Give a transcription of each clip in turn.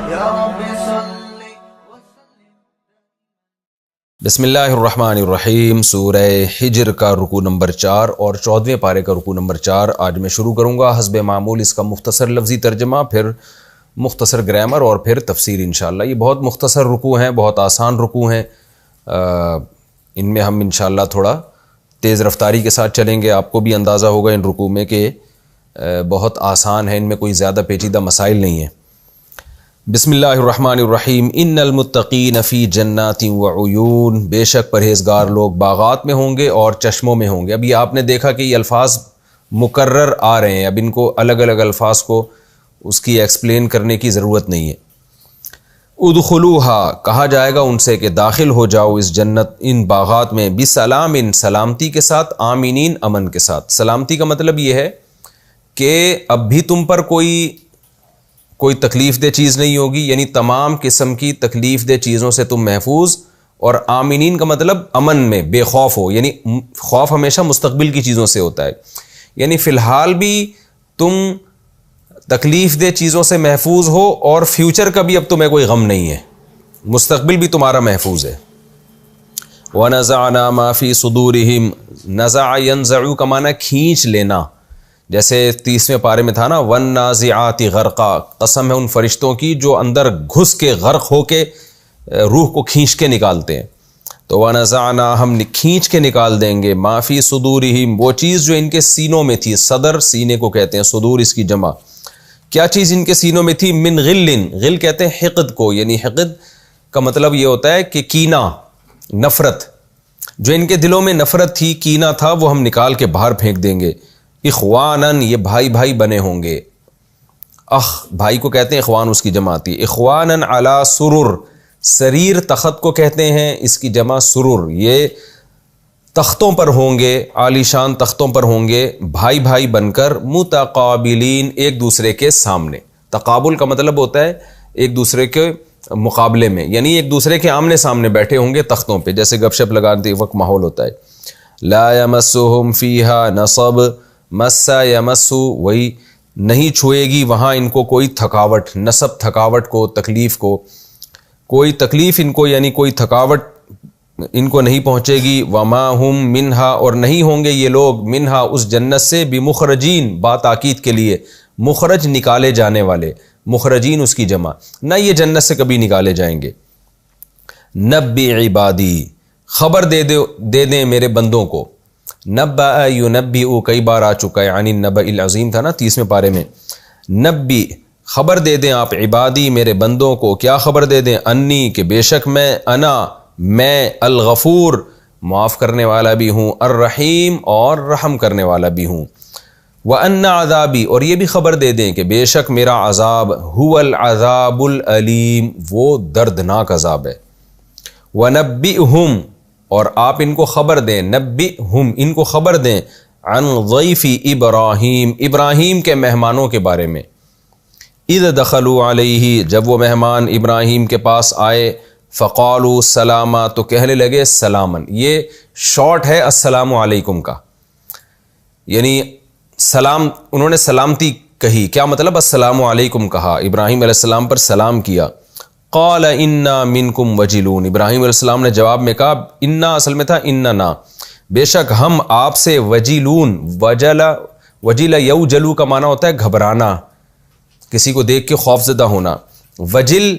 یا رب صل. بسم اللہ الرحمن الرحیم. سورہ حجر کا رکوع نمبر 4 اور 14ویں پارے کا رکوع نمبر 4 آج میں شروع کروں گا. حسب معمول اس کا مختصر لفظی ترجمہ، پھر مختصر گرامر اور پھر تفسیر انشاءاللہ. یہ بہت مختصر رکوع ہیں، بہت آسان رکوع ہیں. ان میں ہم انشاءاللہ تھوڑا تیز رفتاری کے ساتھ چلیں گے. آپ کو بھی اندازہ ہوگا ان رکوع میں کہ بہت آسان ہے، ان میں کوئی زیادہ پیچیدہ مسائل نہیں ہیں. بسم اللہ الرحمن الرحیم. ان المتقین فی جنات وعیون، بے شک پرہیزگار لوگ باغات میں ہوں گے اور چشموں میں ہوں گے. ابھی آپ نے دیکھا کہ یہ الفاظ مکرر آ رہے ہیں، اب ان کو الگ الگ الفاظ کو اس کی ایکسپلین کرنے کی ضرورت نہیں ہے. ادخلوہا، کہا جائے گا ان سے کہ داخل ہو جاؤ اس جنت، ان باغات میں، بسلام، سلامتی کے ساتھ، آمینین، امن کے ساتھ. سلامتی کا مطلب یہ ہے کہ اب بھی تم پر کوئی تکلیف دہ چیز نہیں ہوگی، یعنی تمام قسم کی تکلیف دہ چیزوں سے تم محفوظ. اور آمینین کا مطلب امن میں، بے خوف ہو، یعنی خوف ہمیشہ مستقبل کی چیزوں سے ہوتا ہے. یعنی فی الحال بھی تم تکلیف دہ چیزوں سے محفوظ ہو اور فیوچر کا بھی اب تمہیں کوئی غم نہیں ہے، مستقبل بھی تمہارا محفوظ ہے. وَنَزَعْنَا مَا فِي صُدُورِهِمْ، نزع ينزع کا معنی کھینچ لینا، جیسے 30ویں پارے میں تھا نا، وَالنَّازِعَاتِ غَرْقًا، قسم ہے ان فرشتوں کی جو اندر گھس کے غرق ہو کے روح کو کھینچ کے نکالتے ہیں. تو وَنَزَعْنَا، ہم کھینچ کے نکال دیں گے، مَا فِي صُدُورِهِمْ، وہ چیز جو ان کے سینوں میں تھی. صدر سینے کو کہتے ہیں، صدور اس کی جمع. کیا چیز ان کے سینوں میں تھی؟ من غل، غل کہتے ہیں حقد کو، یعنی حقد کا مطلب یہ ہوتا ہے کہ کینہ، نفرت. جو ان کے دلوں میں نفرت تھی، کینہ تھا، وہ ہم نکال کے باہر پھینک دیں گے. اخوانن، یہ بھائی بھائی بنے ہوں گے. بھائی کو کہتے ہیں اخوان، اس کی جمع آتی ہے. اخوانن علی سرر، سریر تخت کو کہتے ہیں، اس کی جمع سرر. یہ تختوں پر ہوں گے، عالی شان تختوں پر ہوں گے، بھائی بھائی بن کر، متقابلین، ایک دوسرے کے سامنے. تقابل کا مطلب ہوتا ہے ایک دوسرے کے مقابلے میں، یعنی ایک دوسرے کے آمنے سامنے بیٹھے ہوں گے تختوں پہ، جیسے گپ شپ لگاتے وقت ماحول ہوتا ہے. لا یمسہم فیہا نصب، مس یمس، وہی نہیں چھوئے گی وہاں ان کو کوئی تھکاوٹ، نصب تھکاوٹ کو، تکلیف کو، کوئی تکلیف ان کو، یعنی کوئی تھکاوٹ ان کو نہیں پہنچے گی. وما ہم منہا، اور نہیں ہوں گے یہ لوگ، منہا اس جنت سے، بمخرجین، باتاکید کے لیے، مخرج نکالے جانے والے، مخرجین اس کی جمع، نہ یہ جنت سے کبھی نکالے جائیں گے. نبی عبادی، خبر دے دیں میرے بندوں کو. نبأ ینبئ کئی بار آ چکا ہے، یعنی النبأ العظیم تھا نا 30ویں پارے میں. نبی، خبر دے دیں آپ، عبادی، میرے بندوں کو. کیا خبر دے دیں؟ انی، کہ بے شک میں الغفور، معاف کرنے والا بھی ہوں، الرحیم، اور رحم کرنے والا بھی ہوں. وَأَنَّ عَذَابِي، اور یہ بھی خبر دے دیں کہ بے شک میرا عذاب، هُوَ الْعَذَابُ الْأَلِيمُ، وہ دردناک عذاب ہے. وَنَبِّئْهُمْ، اور آپ ان کو خبر دیں، نبئہم، ان کو خبر دیں، عن ضیف ابراہیم، ابراہیم کے مہمانوں کے بارے میں. اذ دخلوا علیہ، جب وہ مہمان ابراہیم کے پاس آئے، فقالوا سلاما، تو کہنے لگے سلامن. یہ شارٹ ہے السلام علیکم کا، یعنی سلام، انہوں نے سلامتی کہی. کیا مطلب؟ السلام علیکم کہا، ابراہیم علیہ السلام پر سلام کیا. قال انا منکم وجلون، ابراہیم علیہ السلام نے جواب میں کہا، انا اصل میں تھا اننا، بے شک ہم آپ سے، وجلون، وجل یوجلو کا معنی ہوتا ہے گھبرانا، کسی کو دیکھ کے خوف زدہ ہونا. وجل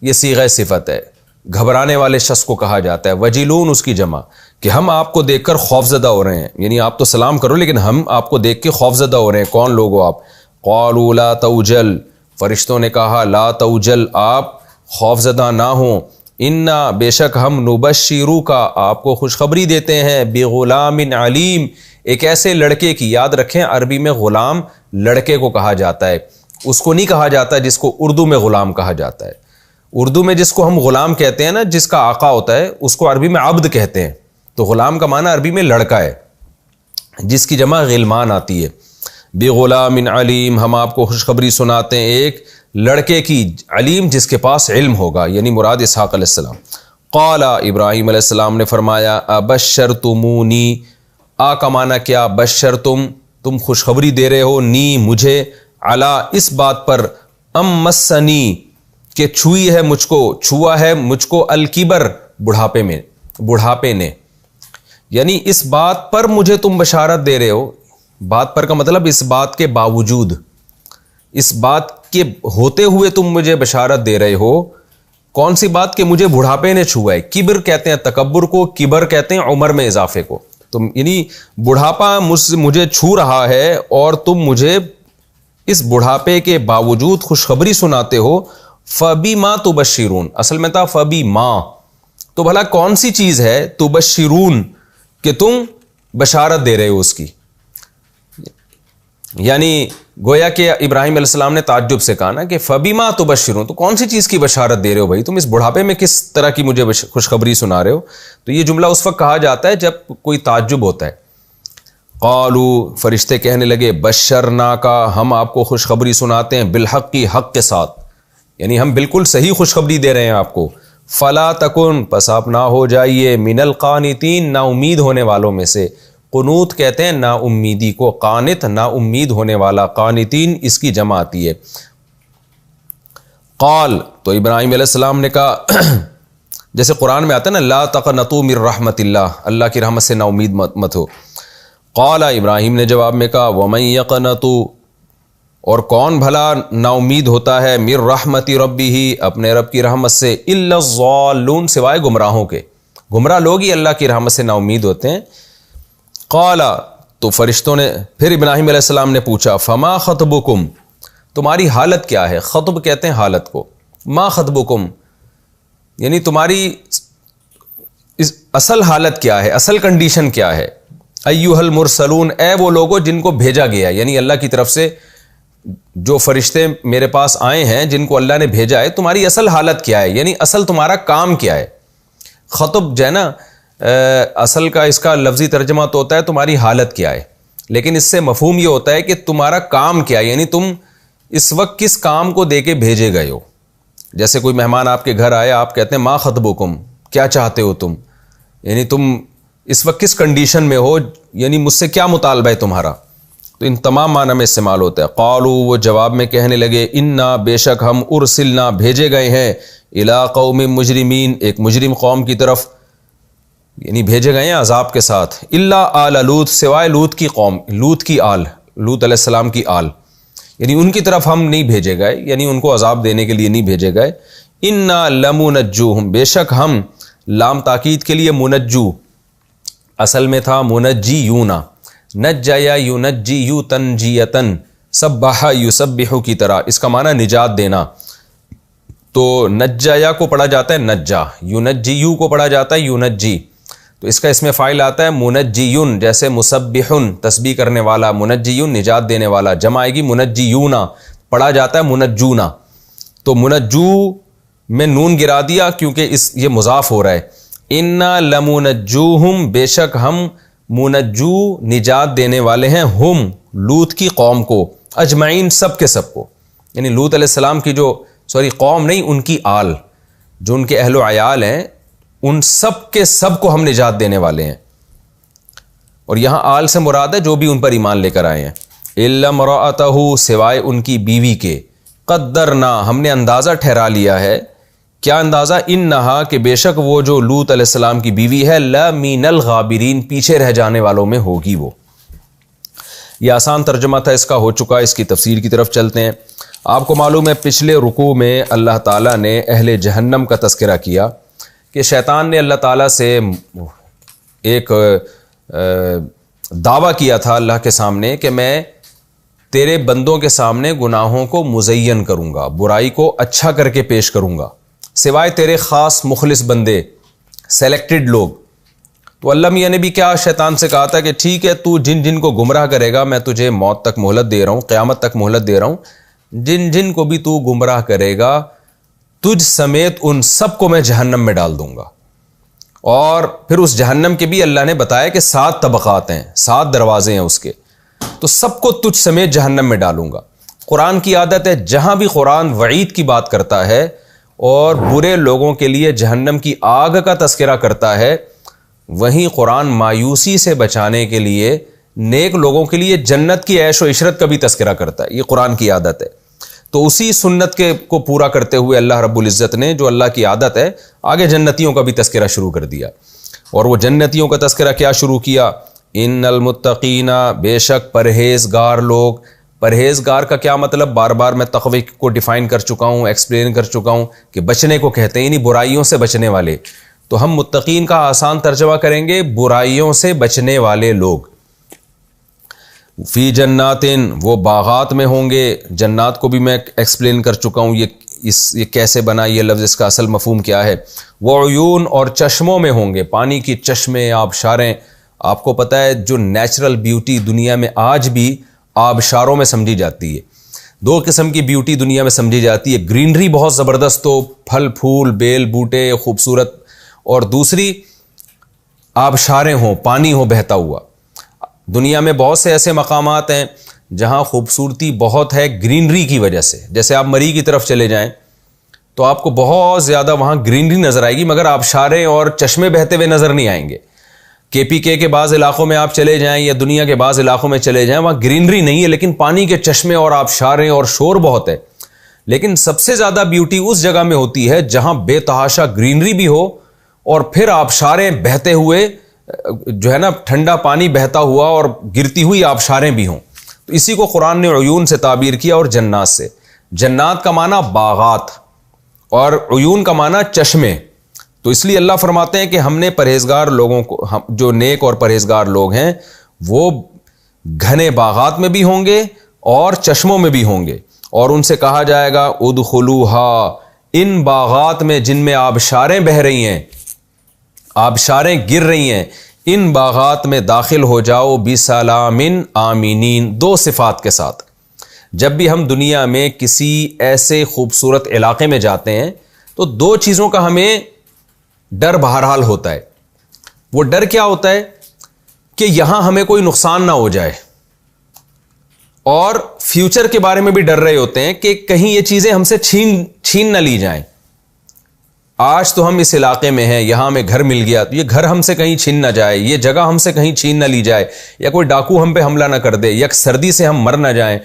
یہ صیغہ صفت ہے، گھبرانے والے شخص کو کہا جاتا ہے. وجلون اس کی جمع، کہ ہم آپ کو دیکھ کر خوف زدہ ہو رہے ہیں، یعنی آپ تو سلام کرو لیکن ہم آپ کو دیکھ کے خوف زدہ ہو رہے ہیں. کون لوگ ہو آپ؟ قالوا لا توجل، فرشتوں نے کہا لا توجل، آپ خوف زدہ نہ ہوں. انا، بے شک ہم، نبشروک، آپ کو خوشخبری دیتے ہیں، بغلام علیم، ایک ایسے لڑکے کی. یاد رکھیں عربی میں غلام لڑکے کو کہا جاتا ہے، اس کو نہیں کہا جاتا جس کو اردو میں غلام کہا جاتا ہے. اردو میں جس کو ہم غلام کہتے ہیں نا، جس کا آقا ہوتا ہے، اس کو عربی میں عبد کہتے ہیں. تو غلام کا معنی عربی میں لڑکا ہے، جس کی جمع غلمان آتی ہے. بغلام علیم، ہم آپ کو خوشخبری سناتے ہیں ایک لڑکے کی، علیم جس کے پاس علم ہوگا، یعنی مراد اسحاق علیہ السلام. قال، ابراہیم علیہ السلام نے فرمایا، ابشرتمونی، کا معنی کیا؟ بشرتم، تم خوشخبری دے رہے ہو، نی مجھے، علی اس بات پر، مسنی کہ چھوئی ہے مجھ کو، چھوا ہے مجھ کو الکبر، بڑھاپے نے، یعنی اس بات پر مجھے تم بشارت دے رہے ہو. بات پر کا مطلب اس بات کے باوجود، اس بات کے ہوتے ہوئے تم مجھے بشارت دے رہے ہو. کون سی بات؟ کہ مجھے بڑھاپے نے چھوا ہے. کبر کہتے ہیں تکبر کو، کبر کہتے ہیں عمر میں اضافے کو. تو یعنی بڑھاپا مجھے چھو رہا ہے اور تم مجھے اس بڑھاپے کے باوجود خوشخبری سناتے ہو. فَبِمَا تُبَشِّرُونَ، اصل میں تھا فَبِمَا، تو بھلا کون سی چیز ہے تبشرون کہ تم بشارت دے رہے ہو اس کی. یعنی گویا کہ ابراہیم علیہ السلام نے تعجب سے کہا نا کہ فَبِمَا تُبَشِّرُونَ، تو کون سی چیز کی بشارت دے رہے ہو بھائی تم، اس بڑھاپے میں کس طرح کی مجھے خوشخبری سنا رہے ہو. تو یہ جملہ اس وقت کہا جاتا ہے جب کوئی تعجب ہوتا ہے. قالوا، فرشتے کہنے لگے، بشرناک، ہم آپ کو خوشخبری سناتے ہیں، بالحق، کی حق کے ساتھ، یعنی ہم بالکل صحیح خوشخبری دے رہے ہیں آپ کو. فلا تکن، پس آپ نہ ہو جائیے، من القانتین، نا امید ہونے والوں میں سے. قنوت کہتے ہیں نا امیدی کو، قانت نا امید ہونے والا، قانتین اس کی جمع آتی ہے. قال، تو ابراہیم علیہ السلام نے کہا، جیسے قرآن میں آتا ہے نا لا تقنطوا من رحمت اللہ، اللہ کی رحمت سے نا امید مت ہو. قال، ابراہیم نے جواب میں کہا، ومن یقنط، اور کون بھلا نا امید ہوتا ہے، من رحمت ربہ، اپنے رب کی رحمت سے، الا الضالون، سوائے گمراہوں کے. گمراہ لوگ ہی اللہ کی رحمت سے نا امید ہوتے ہیں. قال، تو فرشتوں نے پھر ابراہیم علیہ السلام نے پوچھا، فما خطبکم، تمہاری حالت کیا ہے. خطب کہتے ہیں حالت کو. ما خطبکم، یعنی تمہاری اصل حالت کیا ہے، اصل کنڈیشن کیا ہے. ایھا المرسلون، اے وہ لوگوں جن کو بھیجا گیا، یعنی اللہ کی طرف سے جو فرشتے میرے پاس آئے ہیں، جن کو اللہ نے بھیجا ہے، تمہاری اصل حالت کیا ہے، یعنی اصل تمہارا کام کیا ہے. خطب جو ہے نا، اصل کا اس کا لفظی ترجمہ تو ہوتا ہے تمہاری حالت کیا ہے، لیکن اس سے مفہوم یہ ہوتا ہے کہ تمہارا کام کیا ہے، یعنی تم اس وقت کس کام کو دے کے بھیجے گئے ہو. جیسے کوئی مہمان آپ کے گھر آئے، آپ کہتے ہیں ما خطبکم، کیا چاہتے ہو تم، یعنی تم اس وقت کس کنڈیشن میں ہو، یعنی مجھ سے کیا مطالبہ ہے تمہارا. تو ان تمام معنی میں استعمال ہوتا ہے. قالوا، وہ جواب میں کہنے لگے، انا، بے شک ہم، ارسلنا، بھیجے گئے ہیں، الی قوم مجرمین، ایک مجرم قوم کی طرف، یعنی بھیجے گئے ہیں عذاب کے ساتھ. الا آل لوط، سوائے لوط کی قوم، لوط کی آل، لوط علیہ السلام کی آل، یعنی ان کی طرف ہم نہیں بھیجے گئے، یعنی ان کو عذاب دینے کے لیے نہیں بھیجے گئے. انا لمنجوہم، بے شک ہم، لام تاکید کے لیے منجو، اصل میں تھا منجیونا، نجا یا ینجی تنجیتن، سبح یسبح کی طرح، اس کا معنی نجات دینا. تو نجایا کو پڑھا جاتا ہے نجا، ینجیو کو پڑھا جاتا ہے ینجی. تو اس کا اس میں فاعل آتا ہے منجیون، جیسے مسبحن تسبیح کرنے والا، منجیون نجات دینے والا، جمع آئے گی منجیونا، پڑھا جاتا ہے منجونا. تو منجو میں نون گرا دیا کیونکہ یہ مضاف ہو رہا ہے. انا لمنجوہم، بے شک ہم، منجو نجات دینے والے ہیں، ہم لوط کی قوم کو، اجمعین سب کے سب کو، یعنی لوط علیہ السلام کی جو قوم نہیں، ان کی آل، جو ان کے اہل و عیال ہیں، ان سب کے سب کو ہم نجات دینے والے ہیں. اور یہاں آل سے مراد ہے جو بھی ان پر ایمان لے کر آئے ہیں. الا امرأتہ، سوائے ان کی بیوی کے، قدرنا، ہم نے اندازہ ٹھہرا لیا ہے. کیا اندازہ؟ انہا، کہ بے شک وہ جو لوط علیہ السلام کی بیوی ہے، لمن الغابرین، پیچھے رہ جانے والوں میں ہوگی وہ. یہ آسان ترجمہ تھا اس کا، ہو چکا. اس کی تفسیر کی طرف چلتے ہیں. آپ کو معلوم ہے پچھلے رکوع میں اللہ تعالیٰ نے اہل جہنم کا تذکرہ کیا کہ شیطان نے اللہ تعالیٰ سے ایک دعویٰ کیا تھا اللہ کے سامنے کہ میں تیرے بندوں کے سامنے گناہوں کو مزین کروں گا، برائی کو اچھا کر کے پیش کروں گا، سوائے تیرے خاص مخلص بندے، سیلیکٹڈ لوگ. تو اللہ میاں نے بھی کیا شیطان سے کہا تھا کہ ٹھیک ہے، تو جن جن کو گمراہ کرے گا میں تجھے موت تک مہلت دے رہا ہوں، قیامت تک مہلت دے رہا ہوں، جن جن کو بھی تو گمراہ کرے گا تجھ سمیت ان سب کو میں جہنم میں ڈال دوں گا. اور پھر اس جہنم کے بھی اللہ نے بتایا کہ 7 طبقات ہیں، 7 دروازے ہیں اس کے، تو سب کو تجھ سمیت جہنم میں ڈالوں گا. قرآن کی عادت ہے جہاں بھی قرآن وعید کی بات کرتا ہے اور برے لوگوں کے لیے جہنم کی آگ کا تذکرہ کرتا ہے، وہیں قرآن مایوسی سے بچانے کے لیے نیک لوگوں کے لیے جنت کی عیش و عشرت کا بھی تذکرہ کرتا ہے. یہ قرآن کی عادت ہے. تو اسی سنت کو پورا کرتے ہوئے اللہ رب العزت نے جو اللہ کی عادت ہے آگے جنتیوں کا بھی تذکرہ شروع کر دیا. اور وہ جنتیوں کا تذکرہ کیا شروع کیا؟ ان المتقین، بے شک پرہیزگار لوگ. پرہیزگار کا کیا مطلب؟ بار بار میں تقوی کو ڈیفائن کر چکا ہوں، ایکسپلین کر چکا ہوں کہ بچنے کو کہتے ہیں، یعنی برائیوں سے بچنے والے. تو ہم متقین کا آسان ترجمہ کریں گے برائیوں سے بچنے والے لوگ. فی جناتن، وہ باغات میں ہوں گے. جنات کو بھی میں ایکسپلین کر چکا ہوں، یہ کیسے بنا، یہ لفظ اس کا اصل مفہوم کیا ہے. وہ عیون، اور چشموں میں ہوں گے، پانی کی چشمے، آبشاریں. آپ کو پتہ ہے جو نیچرل بیوٹی دنیا میں آج بھی آبشاروں میں سمجھی جاتی ہے. دو قسم کی بیوٹی دنیا میں سمجھی جاتی ہے، گرینری بہت زبردست ہو، پھل پھول بیل بوٹے خوبصورت، اور دوسری آبشاریں ہوں، پانی ہو بہتا ہوا. دنیا میں بہت سے ایسے مقامات ہیں جہاں خوبصورتی بہت ہے گرینری کی وجہ سے. جیسے آپ مری کی طرف چلے جائیں تو آپ کو بہت زیادہ وہاں گرینری نظر آئے گی، مگر آبشاریں اور چشمے بہتے ہوئے نظر نہیں آئیں گے. KPK کے بعض علاقوں میں آپ چلے جائیں یا دنیا کے بعض علاقوں میں چلے جائیں، وہاں گرینری نہیں ہے لیکن پانی کے چشمے اور آبشاریں اور شور بہت ہے. لیکن سب سے زیادہ بیوٹی اس جگہ میں ہوتی ہے جہاں بے تحاشا گرینری بھی ہو اور پھر آبشاریں بہتے ہوئے، جو ہے نا ٹھنڈا پانی بہتا ہوا اور گرتی ہوئی آبشاریں بھی ہوں. تو اسی کو قرآن نے عیون سے تعبیر کیا اور جنات سے. جنات کا معنی باغات اور عیون کا معنی چشمے. تو اس لیے اللہ فرماتے ہیں کہ ہم نے پرہیزگار لوگوں کو، جو نیک اور پرہیزگار لوگ ہیں وہ گھنے باغات میں بھی ہوں گے اور چشموں میں بھی ہوں گے. اور ان سے کہا جائے گا ادخلوہا، ان باغات میں جن میں آبشاریں بہ رہی ہیں، آبشاریں گر رہی ہیں، ان باغات میں داخل ہو جاؤ بسلام آمینین. دو صفات کے ساتھ. جب بھی ہم دنیا میں کسی ایسے خوبصورت علاقے میں جاتے ہیں تو دو چیزوں کا ہمیں ڈر بہرحال ہوتا ہے. وہ ڈر کیا ہوتا ہے؟ کہ یہاں ہمیں کوئی نقصان نہ ہو جائے، اور فیوچر کے بارے میں بھی ڈر رہے ہوتے ہیں کہ کہیں یہ چیزیں ہم سے چھین نہ لی جائیں. آج تو ہم اس علاقے میں ہیں، یہاں ہمیں گھر مل گیا، تو یہ گھر ہم سے کہیں چھین نہ جائے، یہ جگہ ہم سے کہیں چھین نہ لی جائے، یا کوئی ڈاکو ہم پہ حملہ نہ کر دے، یا سردی سے ہم مر نہ جائیں.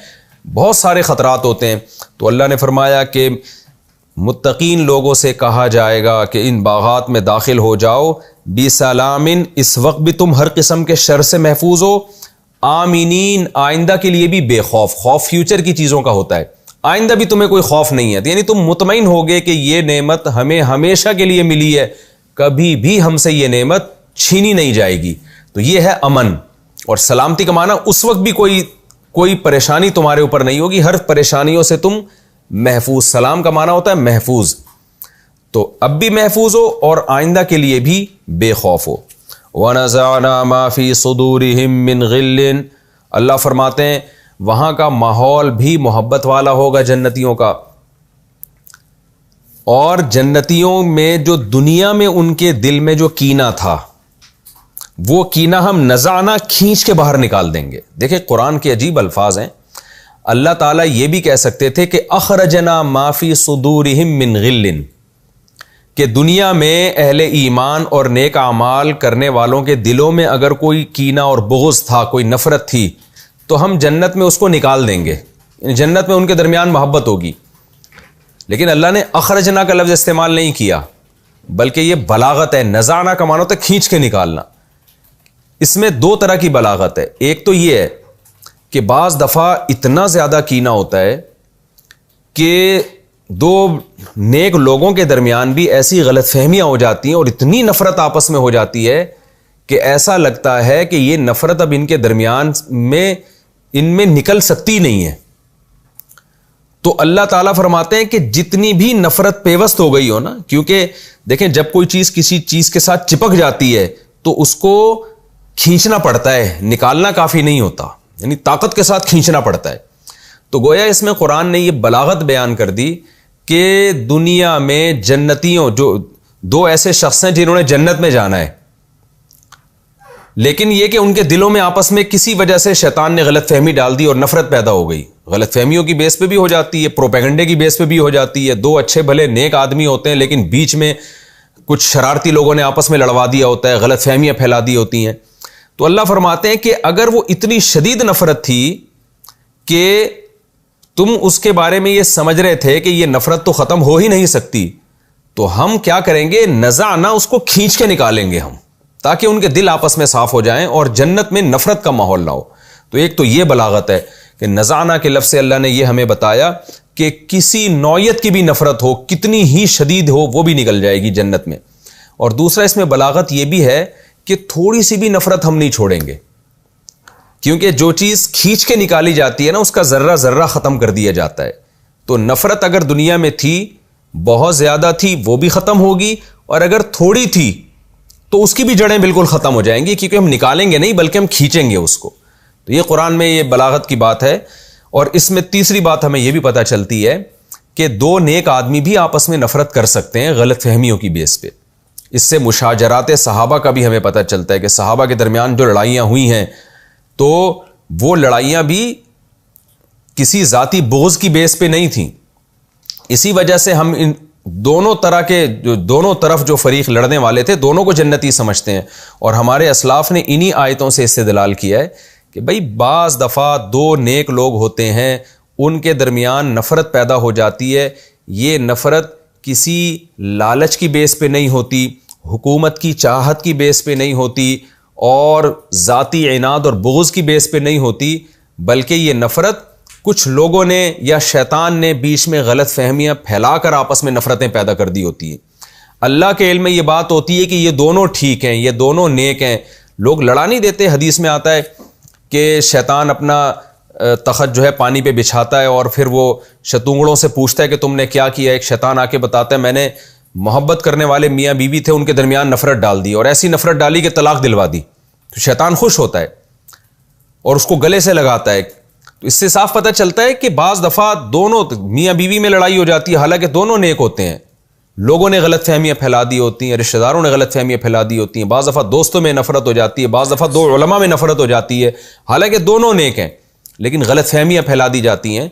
بہت سارے خطرات ہوتے ہیں. تو اللہ نے فرمایا کہ متقین لوگوں سے کہا جائے گا کہ ان باغات میں داخل ہو جاؤ بسلامن، اس وقت بھی تم ہر قسم کے شر سے محفوظ ہو. آمینین، آئندہ کے لیے بھی بے خوف. خوف فیوچر کی چیزوں کا ہوتا ہے، آئندہ بھی تمہیں کوئی خوف نہیں ہے. یعنی تم مطمئن ہوگے کہ یہ نعمت ہمیں ہمیشہ کے لیے ملی ہے، کبھی بھی ہم سے یہ نعمت چھینی نہیں جائے گی. تو یہ ہے امن اور سلامتی کا معنی. اس وقت بھی کوئی پریشانی تمہارے اوپر نہیں ہوگی، ہر پریشانیوں سے تم محفوظ. سلام کا معنی ہوتا ہے محفوظ. تو اب بھی محفوظ ہو اور آئندہ کے لیے بھی بے خوف ہو. وَنَزَعْنَا مَا فِي صُدُورِهِم مِّن غِلٍّ، اللہ فرماتے ہیں وہاں کا ماحول بھی محبت والا ہوگا جنتیوں کا. اور جنتیوں میں جو دنیا میں ان کے دل میں جو کینہ تھا، وہ کینہ ہم نزعنا، کھینچ کے باہر نکال دیں گے. دیکھیں قرآن کے عجیب الفاظ ہیں. اللہ تعالیٰ یہ بھی کہہ سکتے تھے کہ اخرجنا ما فی صدورہم من غل، کہ دنیا میں اہل ایمان اور نیک اعمال کرنے والوں کے دلوں میں اگر کوئی کینہ اور بغض تھا، کوئی نفرت تھی، تو ہم جنت میں اس کو نکال دیں گے. جنت میں ان کے درمیان محبت ہوگی. لیکن اللہ نے اخرجنا کا لفظ استعمال نہیں کیا، بلکہ یہ بلاغت ہے. نزعنا کا معنی ہوتا ہے کھینچ کے نکالنا. اس میں دو طرح کی بلاغت ہے. ایک تو یہ ہے کہ بعض دفعہ اتنا زیادہ کینہ ہوتا ہے کہ دو نیک لوگوں کے درمیان بھی ایسی غلط فہمیاں ہو جاتی ہیں اور اتنی نفرت آپس میں ہو جاتی ہے کہ ایسا لگتا ہے کہ یہ نفرت اب ان کے درمیان میں ان میں نکل سکتی نہیں ہے. تو اللہ تعالیٰ فرماتے ہیں کہ جتنی بھی نفرت پیوست ہو گئی ہو نا، کیونکہ دیکھیں جب کوئی چیز کسی چیز کے ساتھ چپک جاتی ہے تو اس کو کھینچنا پڑتا ہے، نکالنا کافی نہیں ہوتا، یعنی طاقت کے ساتھ کھینچنا پڑتا ہے. تو گویا اس میں قرآن نے یہ بلاغت بیان کر دی کہ دنیا میں جنتیوں، جو دو ایسے شخص ہیں جنہوں نے جنت میں جانا ہے، لیکن یہ کہ ان کے دلوں میں آپس میں کسی وجہ سے شیطان نے غلط فہمی ڈال دی اور نفرت پیدا ہو گئی. غلط فہمیوں کی بیس پہ بھی ہو جاتی ہے، پروپیگنڈے کی بیس پہ بھی ہو جاتی ہے. دو اچھے بھلے نیک آدمی ہوتے ہیں لیکن بیچ میں کچھ شرارتی لوگوں نے آپس میں لڑوا دیا ہوتا ہے، غلط فہمیاں پھیلا دی ہوتی ہیں. تو اللہ فرماتے ہیں کہ اگر وہ اتنی شدید نفرت تھی کہ تم اس کے بارے میں یہ سمجھ رہے تھے کہ یہ نفرت تو ختم ہو ہی نہیں سکتی، تو ہم کیا کریں گے، نزعنا، اس کو کھینچ کے نکالیں گے ہم، تاکہ ان کے دل آپس میں صاف ہو جائیں اور جنت میں نفرت کا ماحول نہ ہو۔ تو ایک تو یہ بلاغت ہے کہ نزعنا کے لفظ سے اللہ نے یہ ہمیں بتایا کہ کسی نوعیت کی بھی نفرت ہو، کتنی ہی شدید ہو، وہ بھی نکل جائے گی جنت میں۔ اور دوسرا اس میں بلاغت یہ بھی ہے کہ تھوڑی سی بھی نفرت ہم نہیں چھوڑیں گے، کیونکہ جو چیز کھینچ کے نکالی جاتی ہے نا، اس کا ذرہ ذرہ ختم کر دیا جاتا ہے۔ تو نفرت اگر دنیا میں تھی، بہت زیادہ تھی، وہ بھی ختم ہوگی، اور اگر تھوڑی تھی تو اس کی بھی جڑیں بالکل ختم ہو جائیں گی، کیونکہ ہم نکالیں گے نہیں بلکہ ہم کھینچیں گے اس کو۔ تو یہ قرآن میں یہ بلاغت کی بات ہے۔ اور اس میں تیسری بات ہمیں یہ بھی پتہ چلتی ہے کہ دو نیک آدمی بھی آپس میں نفرت کر سکتے ہیں غلط فہمیوں کی بیس پہ۔ اس سے مشاجرات صحابہ کا بھی ہمیں پتہ چلتا ہے کہ صحابہ کے درمیان جو لڑائیاں ہوئی ہیں تو وہ لڑائیاں بھی کسی ذاتی بغض کی بیس پہ نہیں تھیں۔ اسی وجہ سے ہم ان دونوں طرح کے دونوں طرف جو فریق لڑنے والے تھے دونوں کو جنتی سمجھتے ہیں، اور ہمارے اسلاف نے انہی آیتوں سے استدلال کیا ہے کہ بھئی بعض دفعہ دو نیک لوگ ہوتے ہیں، ان کے درمیان نفرت پیدا ہو جاتی ہے، یہ نفرت کسی لالچ کی بیس پہ نہیں ہوتی، حکومت کی چاہت کی بیس پہ نہیں ہوتی، اور ذاتی عناد اور بغض کی بیس پہ نہیں ہوتی، بلکہ یہ نفرت کچھ لوگوں نے یا شیطان نے بیچ میں غلط فہمیاں پھیلا کر آپس میں نفرتیں پیدا کر دی ہوتی ہیں۔ اللہ کے علم میں یہ بات ہوتی ہے کہ یہ دونوں ٹھیک ہیں، یہ دونوں نیک ہیں، لوگ لڑا نہیں دیتے۔ حدیث میں آتا ہے کہ شیطان اپنا تخت جو ہے پانی پہ بچھاتا ہے اور پھر وہ شتونگڑوں سے پوچھتا ہے کہ تم نے کیا کیا۔ ایک شیطان آ کے بتاتا ہے میں نے محبت کرنے والے میاں بیوی تھے، ان کے درمیان نفرت ڈال دی، اور ایسی نفرت ڈالی کہ طلاق دلوا دی۔ تو شیطان خوش ہوتا ہے اور اس کو گلے سے لگاتا ہے۔ تو اس سے صاف پتہ چلتا ہے کہ بعض دفعہ دونوں میاں بیوی میں لڑائی ہو جاتی ہے، حالانکہ دونوں نیک ہوتے ہیں، لوگوں نے غلط فہمیاں پھیلا دی ہوتی ہیں، رشتہ داروں نے غلط فہمیاں پھیلا دی ہوتی ہیں، بعض دفعہ دوستوں میں نفرت ہو جاتی ہے، بعض دفعہ دو علماء میں نفرت ہو جاتی ہے، حالانکہ دونوں نیک ہیں، لیکن غلط فہمیاں پھیلا دی جاتی ہیں۔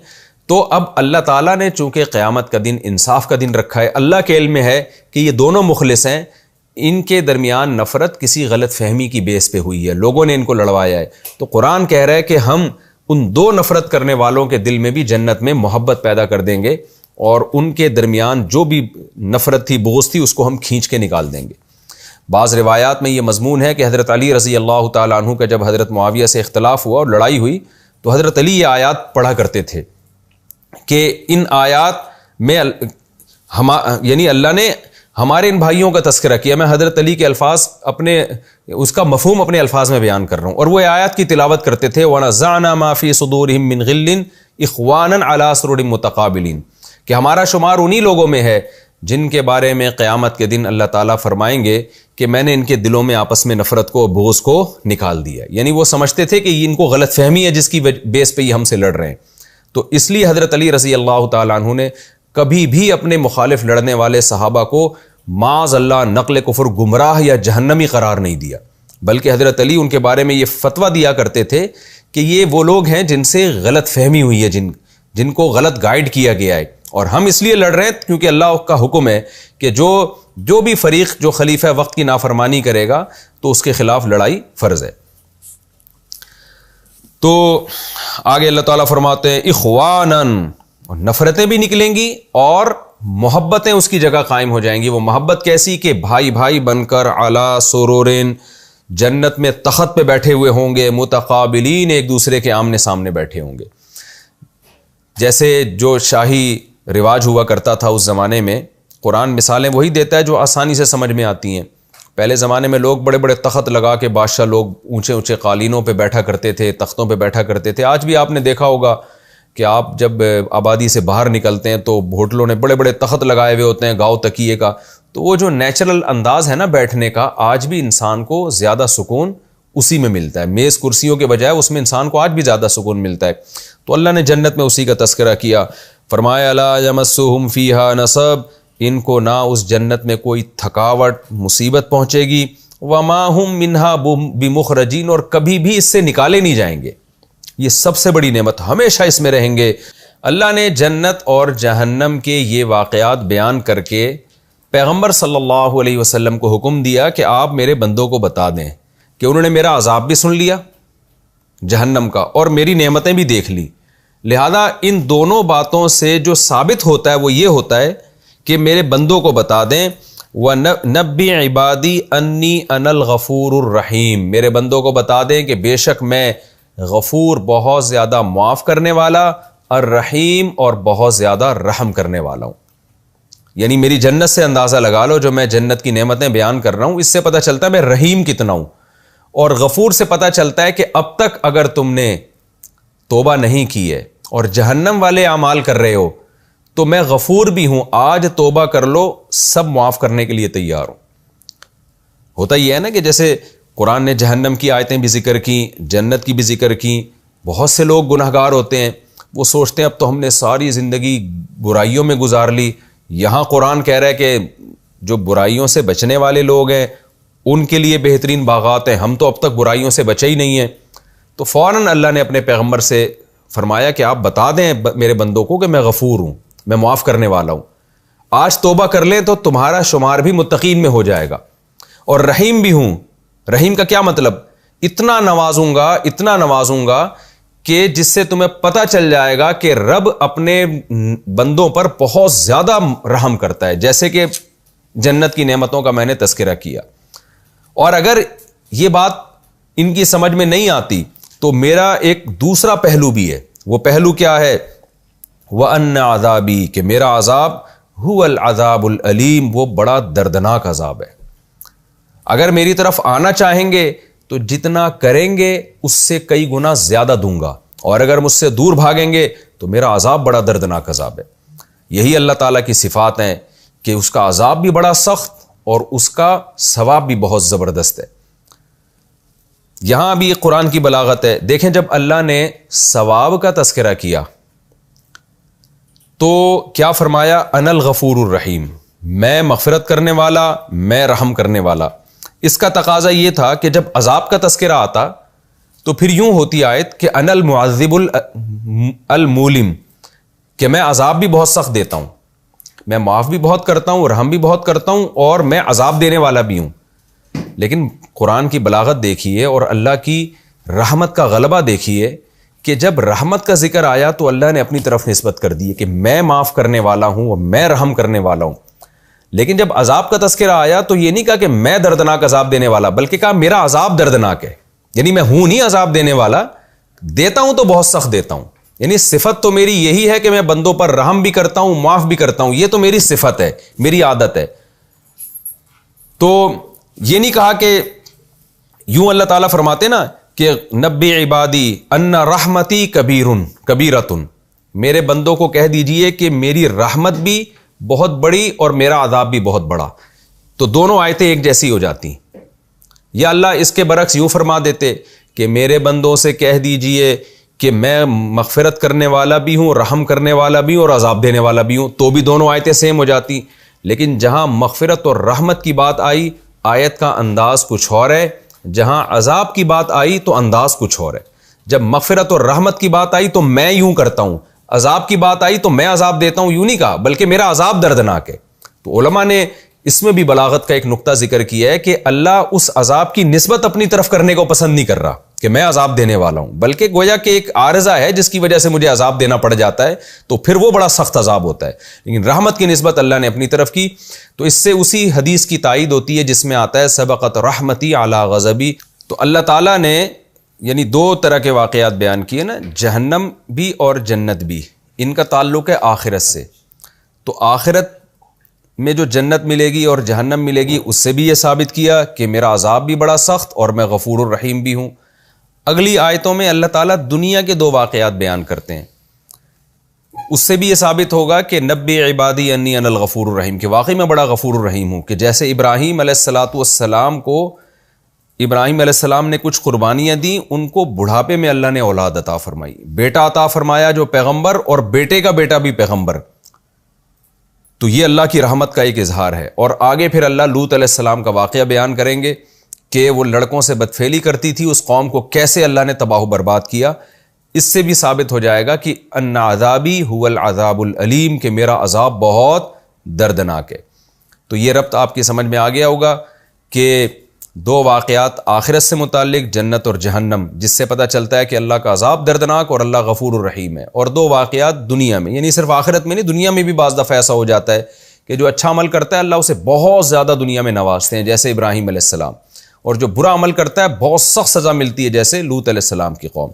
تو اب اللہ تعالیٰ نے چونکہ قیامت کا دن انصاف کا دن رکھا ہے، اللہ کے علم میں ہے کہ یہ دونوں مخلص ہیں، ان کے درمیان نفرت کسی غلط فہمی کی بیس پہ ہوئی ہے، لوگوں نے ان کو لڑوایا ہے۔ تو قرآن کہہ رہا ہے کہ ہم ان دو نفرت کرنے والوں کے دل میں بھی جنت میں محبت پیدا کر دیں گے، اور ان کے درمیان جو بھی نفرت تھی، بغض تھی، اس کو ہم کھینچ کے نکال دیں گے۔ بعض روایات میں یہ مضمون ہے کہ حضرت علی رضی اللہ تعالیٰ عنہ کا جب حضرت معاویہ سے اختلاف ہوا اور لڑائی ہوئی تو حضرت علی یہ آیات پڑھا کرتے تھے کہ ان آیات میں یعنی اللہ نے ہمارے ان بھائیوں کا تذکرہ کیا۔ میں حضرت علی کے الفاظ اس کا مفہوم اپنے الفاظ میں بیان کر رہا ہوں، اور وہ آیات کی تلاوت کرتے تھے وَنَزَعْنَا مَا فِي صُدُورِهِم مِّن غِلٍّ إِخْوَانًا عَلَىٰ سُرُرٍ مُتَقَابِلِينَ، کہ ہمارا شمار انہی لوگوں میں ہے جن کے بارے میں قیامت کے دن اللہ تعالیٰ فرمائیں گے کہ میں نے ان کے دلوں میں آپس میں نفرت کو، بغض کو نکال دیا۔ یعنی وہ سمجھتے تھے کہ ان کو غلط فہمی ہے جس کی بیس پہ یہ ہم سے لڑ رہے ہیں۔ تو اس لیے حضرت علی رضی اللہ تعالیٰ عنہ نے کبھی بھی اپنے مخالف لڑنے والے صحابہ کو معاذ اللہ نقل کفر، گمراہ یا جہنمی قرار نہیں دیا، بلکہ حضرت علی ان کے بارے میں یہ فتویٰ دیا کرتے تھے کہ یہ وہ لوگ ہیں جن سے غلط فہمی ہوئی ہے، جن کو غلط گائیڈ کیا گیا ہے، اور ہم اس لیے لڑ رہے ہیں کیونکہ اللہ کا حکم ہے کہ جو بھی فریق جو خلیفہ وقت کی نافرمانی کرے گا تو اس کے خلاف لڑائی فرض ہے۔ تو آگے اللہ تعالیٰ فرماتے ہیں اخوانن، نفرتیں بھی نکلیں گی اور محبتیں اس کی جگہ قائم ہو جائیں گی۔ وہ محبت کیسی کہ بھائی بھائی بن کر علی سرورین، جنت میں تخت پہ بیٹھے ہوئے ہوں گے، متقابلین، ایک دوسرے کے آمنے سامنے بیٹھے ہوں گے۔ جیسے جو شاہی رواج ہوا کرتا تھا اس زمانے میں، قرآن مثالیں وہی دیتا ہے جو آسانی سے سمجھ میں آتی ہیں۔ پہلے زمانے میں لوگ بڑے بڑے تخت لگا کے، بادشاہ لوگ اونچے اونچے قالینوں پہ بیٹھا کرتے تھے، تختوں پہ بیٹھا کرتے تھے۔ آج بھی آپ نے دیکھا ہوگا کہ آپ جب آبادی سے باہر نکلتے ہیں تو ہوٹلوں نے بڑے بڑے تخت لگائے ہوئے ہوتے ہیں گاؤ تکیے کا۔ تو وہ جو نیچرل انداز ہے نا بیٹھنے کا، آج بھی انسان کو زیادہ سکون اسی میں ملتا ہے، میز کرسیوں کے بجائے اس میں انسان کو آج بھی زیادہ سکون ملتا ہے۔ تو اللہ نے جنت میں اسی کا تذکرہ کیا، فرمایا لا یمسہم فیہا نصب، ان کو نہ اس جنت میں کوئی تھکاوٹ، مصیبت پہنچے گی، وما ہم منہا بمخرجین، اور کبھی بھی اس سے نکالے نہیں جائیں گے۔ یہ سب سے بڑی نعمت، ہمیشہ اس میں رہیں گے۔ اللہ نے جنت اور جہنم کے یہ واقعات بیان کر کے پیغمبر صلی اللہ علیہ وسلم کو حکم دیا کہ آپ میرے بندوں کو بتا دیں کہ انہوں نے میرا عذاب بھی سن لیا جہنم کا اور میری نعمتیں بھی دیکھ لی، لہذا ان دونوں باتوں سے جو ثابت ہوتا ہے وہ یہ ہوتا ہے کہ میرے بندوں کو بتا دیں وَنَبِّ عِبَادِي أَنِّي أَنَا الْغَفُورُ الرَّحِيمُ، میرے بندوں کو بتا دیں کہ بے شک میں غفور بہت زیادہ معاف کرنے والا، الرحیم اور بہت زیادہ رحم کرنے والا ہوں۔ یعنی میری جنت سے اندازہ لگا لو، جو میں جنت کی نعمتیں بیان کر رہا ہوں اس سے پتہ چلتا ہے میں رحیم کتنا ہوں، اور غفور سے پتہ چلتا ہے کہ اب تک اگر تم نے توبہ نہیں کی ہے اور جہنم والے اعمال کر رہے ہو تو میں غفور بھی ہوں، آج توبہ کر لو، سب معاف کرنے کے لیے تیار ہوں۔ ہوتا یہ ہے نا کہ جیسے قرآن نے جہنم کی آیتیں بھی ذکر کی، جنت کی بھی ذکر کی، بہت سے لوگ گناہگار ہوتے ہیں، وہ سوچتے ہیں اب تو ہم نے ساری زندگی برائیوں میں گزار لی، یہاں قرآن کہہ رہا ہے کہ جو برائیوں سے بچنے والے لوگ ہیں ان کے لیے بہترین باغات ہیں، ہم تو اب تک برائیوں سے بچے ہی نہیں ہیں۔ تو فوراً اللہ نے اپنے پیغمبر سے فرمایا کہ آپ بتا دیں میرے بندوں کو کہ میں غفور ہوں، میں معاف کرنے والا ہوں، آج توبہ کر لیں تو تمہارا شمار بھی متقین میں ہو جائے گا، اور رحیم بھی ہوں۔ رحیم کا کیا مطلب؟ اتنا نوازوں گا کہ جس سے تمہیں پتہ چل جائے گا کہ رب اپنے بندوں پر بہت زیادہ رحم کرتا ہے، جیسے کہ جنت کی نعمتوں کا میں نے تذکرہ کیا۔ اور اگر یہ بات ان کی سمجھ میں نہیں آتی تو میرا ایک دوسرا پہلو بھی ہے، وہ پہلو کیا ہے؟ وَأَنَّ عَذَابِي، کہ میرا عذاب هُوَ الْعَذَابُ الْأَلِيمُ، وہ بڑا دردناک عذاب ہے۔ اگر میری طرف آنا چاہیں گے تو جتنا کریں گے اس سے کئی گنا زیادہ دوں گا، اور اگر مجھ سے دور بھاگیں گے تو میرا عذاب بڑا دردناک عذاب ہے۔ یہی اللہ تعالیٰ کی صفات ہیں کہ اس کا عذاب بھی بڑا سخت اور اس کا ثواب بھی بہت زبردست ہے۔ یہاں بھی قرآن کی بلاغت ہے، دیکھیں جب اللہ نے ثواب کا تذکرہ کیا تو کیا فرمایا؟ انا الغفور الرحیم، میں مغفرت کرنے والا، میں رحم کرنے والا۔ اس کا تقاضا یہ تھا کہ جب عذاب کا تذکرہ آتا تو پھر یوں ہوتی آیت کہ انا المعذب المولم، کہ میں عذاب بھی بہت سخت دیتا ہوں، میں معاف بھی بہت کرتا ہوں، رحم بھی بہت کرتا ہوں، اور میں عذاب دینے والا بھی ہوں۔ لیکن قرآن کی بلاغت دیکھیے اور اللہ کی رحمت کا غلبہ دیکھیے کہ جب رحمت کا ذکر آیا تو اللہ نے اپنی طرف نسبت کر دی کہ میں معاف کرنے والا ہوں اور میں رحم کرنے والا ہوں۔ لیکن جب عذاب کا تذکرہ آیا تو یہ نہیں کہا کہ میں دردناک عذاب دینے والا، بلکہ کہا میرا عذاب دردناک ہے، یعنی میں ہوں نہیں عذاب دینے والا، دیتا ہوں تو بہت سخت دیتا ہوں۔ یعنی صفت تو میری یہی ہے کہ میں بندوں پر رحم بھی کرتا ہوں، معاف بھی کرتا ہوں، یہ تو میری صفت ہے، میری عادت ہے۔ تو یہ نہیں کہا کہ یوں اللہ تعالیٰ فرماتے نا کہ نبی عبادی ان رحمتی کبیرتن، میرے بندوں کو کہہ دیجئے کہ میری رحمت بھی بہت بڑی اور میرا عذاب بھی بہت بڑا۔ تو دونوں آیتیں ایک جیسی ہو جاتی۔ یا اللہ اس کے برعکس یوں فرما دیتے کہ میرے بندوں سے کہہ دیجئے کہ میں مغفرت کرنے والا بھی ہوں، رحم کرنے والا بھی ہوں اور عذاب دینے والا بھی ہوں، تو بھی دونوں آیتیں سیم ہو جاتی۔ لیکن جہاں مغفرت اور رحمت کی بات آئی آیت کا انداز کچھ اور ہے، جہاں عذاب کی بات آئی تو انداز کچھ اور ہے۔ جب مغفرت اور رحمت کی بات آئی تو میں یوں کرتا ہوں، عذاب کی بات آئی تو میں عذاب دیتا ہوں، یوں نہیں کہا، بلکہ میرا عذاب دردناک ہے۔ تو علماء نے اس میں بھی بلاغت کا ایک نقطہ ذکر کیا ہے کہ اللہ اس عذاب کی نسبت اپنی طرف کرنے کو پسند نہیں کر رہا کہ میں عذاب دینے والا ہوں، بلکہ گویا کہ ایک عارضہ ہے جس کی وجہ سے مجھے عذاب دینا پڑ جاتا ہے، تو پھر وہ بڑا سخت عذاب ہوتا ہے۔ لیکن رحمت کی نسبت اللہ نے اپنی طرف کی، تو اس سے اسی حدیث کی تائید ہوتی ہے جس میں آتا ہے سبقت رحمتی علی غضبی۔ تو اللہ تعالیٰ نے یعنی دو طرح کے واقعات بیان کیے نا، جہنم بھی اور جنت بھی، ان کا تعلق ہے آخرت سے۔ تو آخرت میں جو جنت ملے گی اور جہنم ملے گی اس سے بھی یہ ثابت کیا کہ میرا عذاب بھی بڑا سخت اور میں غفور الرحیم بھی ہوں۔ اگلی آیتوں میں اللہ تعالیٰ دنیا کے دو واقعات بیان کرتے ہیں، اس سے بھی یہ ثابت ہوگا کہ نبی عبادی انی انا الغفور الرحیم، کہ واقعی میں بڑا غفور الرحیم ہوں۔ کہ جیسے ابراہیم علیہ السلام کو ابراہیم علیہ السلام نے کچھ قربانیاں دیں، ان کو بڑھاپے میں اللہ نے اولاد عطا فرمائی، بیٹا عطا فرمایا جو پیغمبر، اور بیٹے کا بیٹا بھی پیغمبر۔ تو یہ اللہ کی رحمت کا ایک اظہار ہے۔ اور آگے پھر اللہ لوط علیہ السلام کا واقعہ بیان کریں گے کہ وہ لڑکوں سے بدفعلی کرتی تھی، اس قوم کو کیسے اللہ نے تباہ و برباد کیا۔ اس سے بھی ثابت ہو جائے گا کہ ان عذابی هو العذاب العلیم، کہ میرا عذاب بہت دردناک ہے۔ تو یہ ربط آپ کی سمجھ میں آ گیا ہوگا کہ دو واقعات آخرت سے متعلق، جنت اور جہنم، جس سے پتہ چلتا ہے کہ اللہ کا عذاب دردناک اور اللہ غفور الرحیم ہے، اور دو واقعات دنیا میں، یعنی صرف آخرت میں نہیں، دنیا میں بھی بعض دفعہ ایسا ہو جاتا ہے کہ جو اچھا عمل کرتا ہے اللہ اسے بہت زیادہ دنیا میں نوازتے ہیں، جیسے ابراہیم علیہ السلام، اور جو برا عمل کرتا ہے بہت سخت سزا ملتی ہے، جیسے لوط علیہ السلام کی قوم۔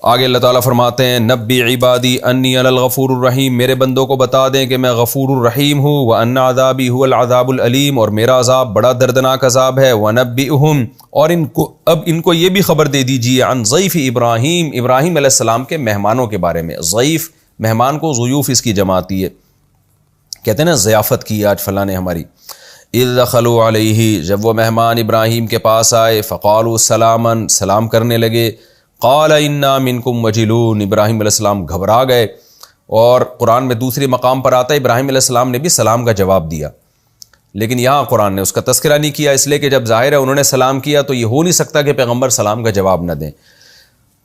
آگے اللہ تعالیٰ فرماتے ہیں نبی عبادی انی انا الغفور الرحیم، میرے بندوں کو بتا دیں کہ میں غفور الرحیم ہوں، وان عذابی هو العذاب العلیم، اور میرا عذاب بڑا دردناک عذاب ہے، ونبئہم، اور ان کو یہ بھی خبر دے دیجیے، عن ضیف ابراہیم، ابراہیم علیہ السلام کے مہمانوں کے بارے میں۔ ضیف مہمان کو ضیوف اس کی جمع آتی ہے، کہتے ہیں نا ضیافت کی آج فلاں نے ہماری۔ اذ دخلوا علیہ، جب وہ مہمان ابراہیم کے پاس آئے، فقالوا سلاما، سلام کرنے لگے، قال انا منکم وجلون، ابراہیم علیہ السلام گھبرا گئے، اور قرآن میں دوسری مقام پر آتا ہے ابراہیم علیہ السلام نے بھی سلام کا جواب دیا، لیکن یہاں قرآن نے اس کا تذکرہ نہیں کیا، اس لیے کہ جب ظاہر ہے انہوں نے سلام کیا تو یہ ہو نہیں سکتا کہ پیغمبر سلام کا جواب نہ دیں۔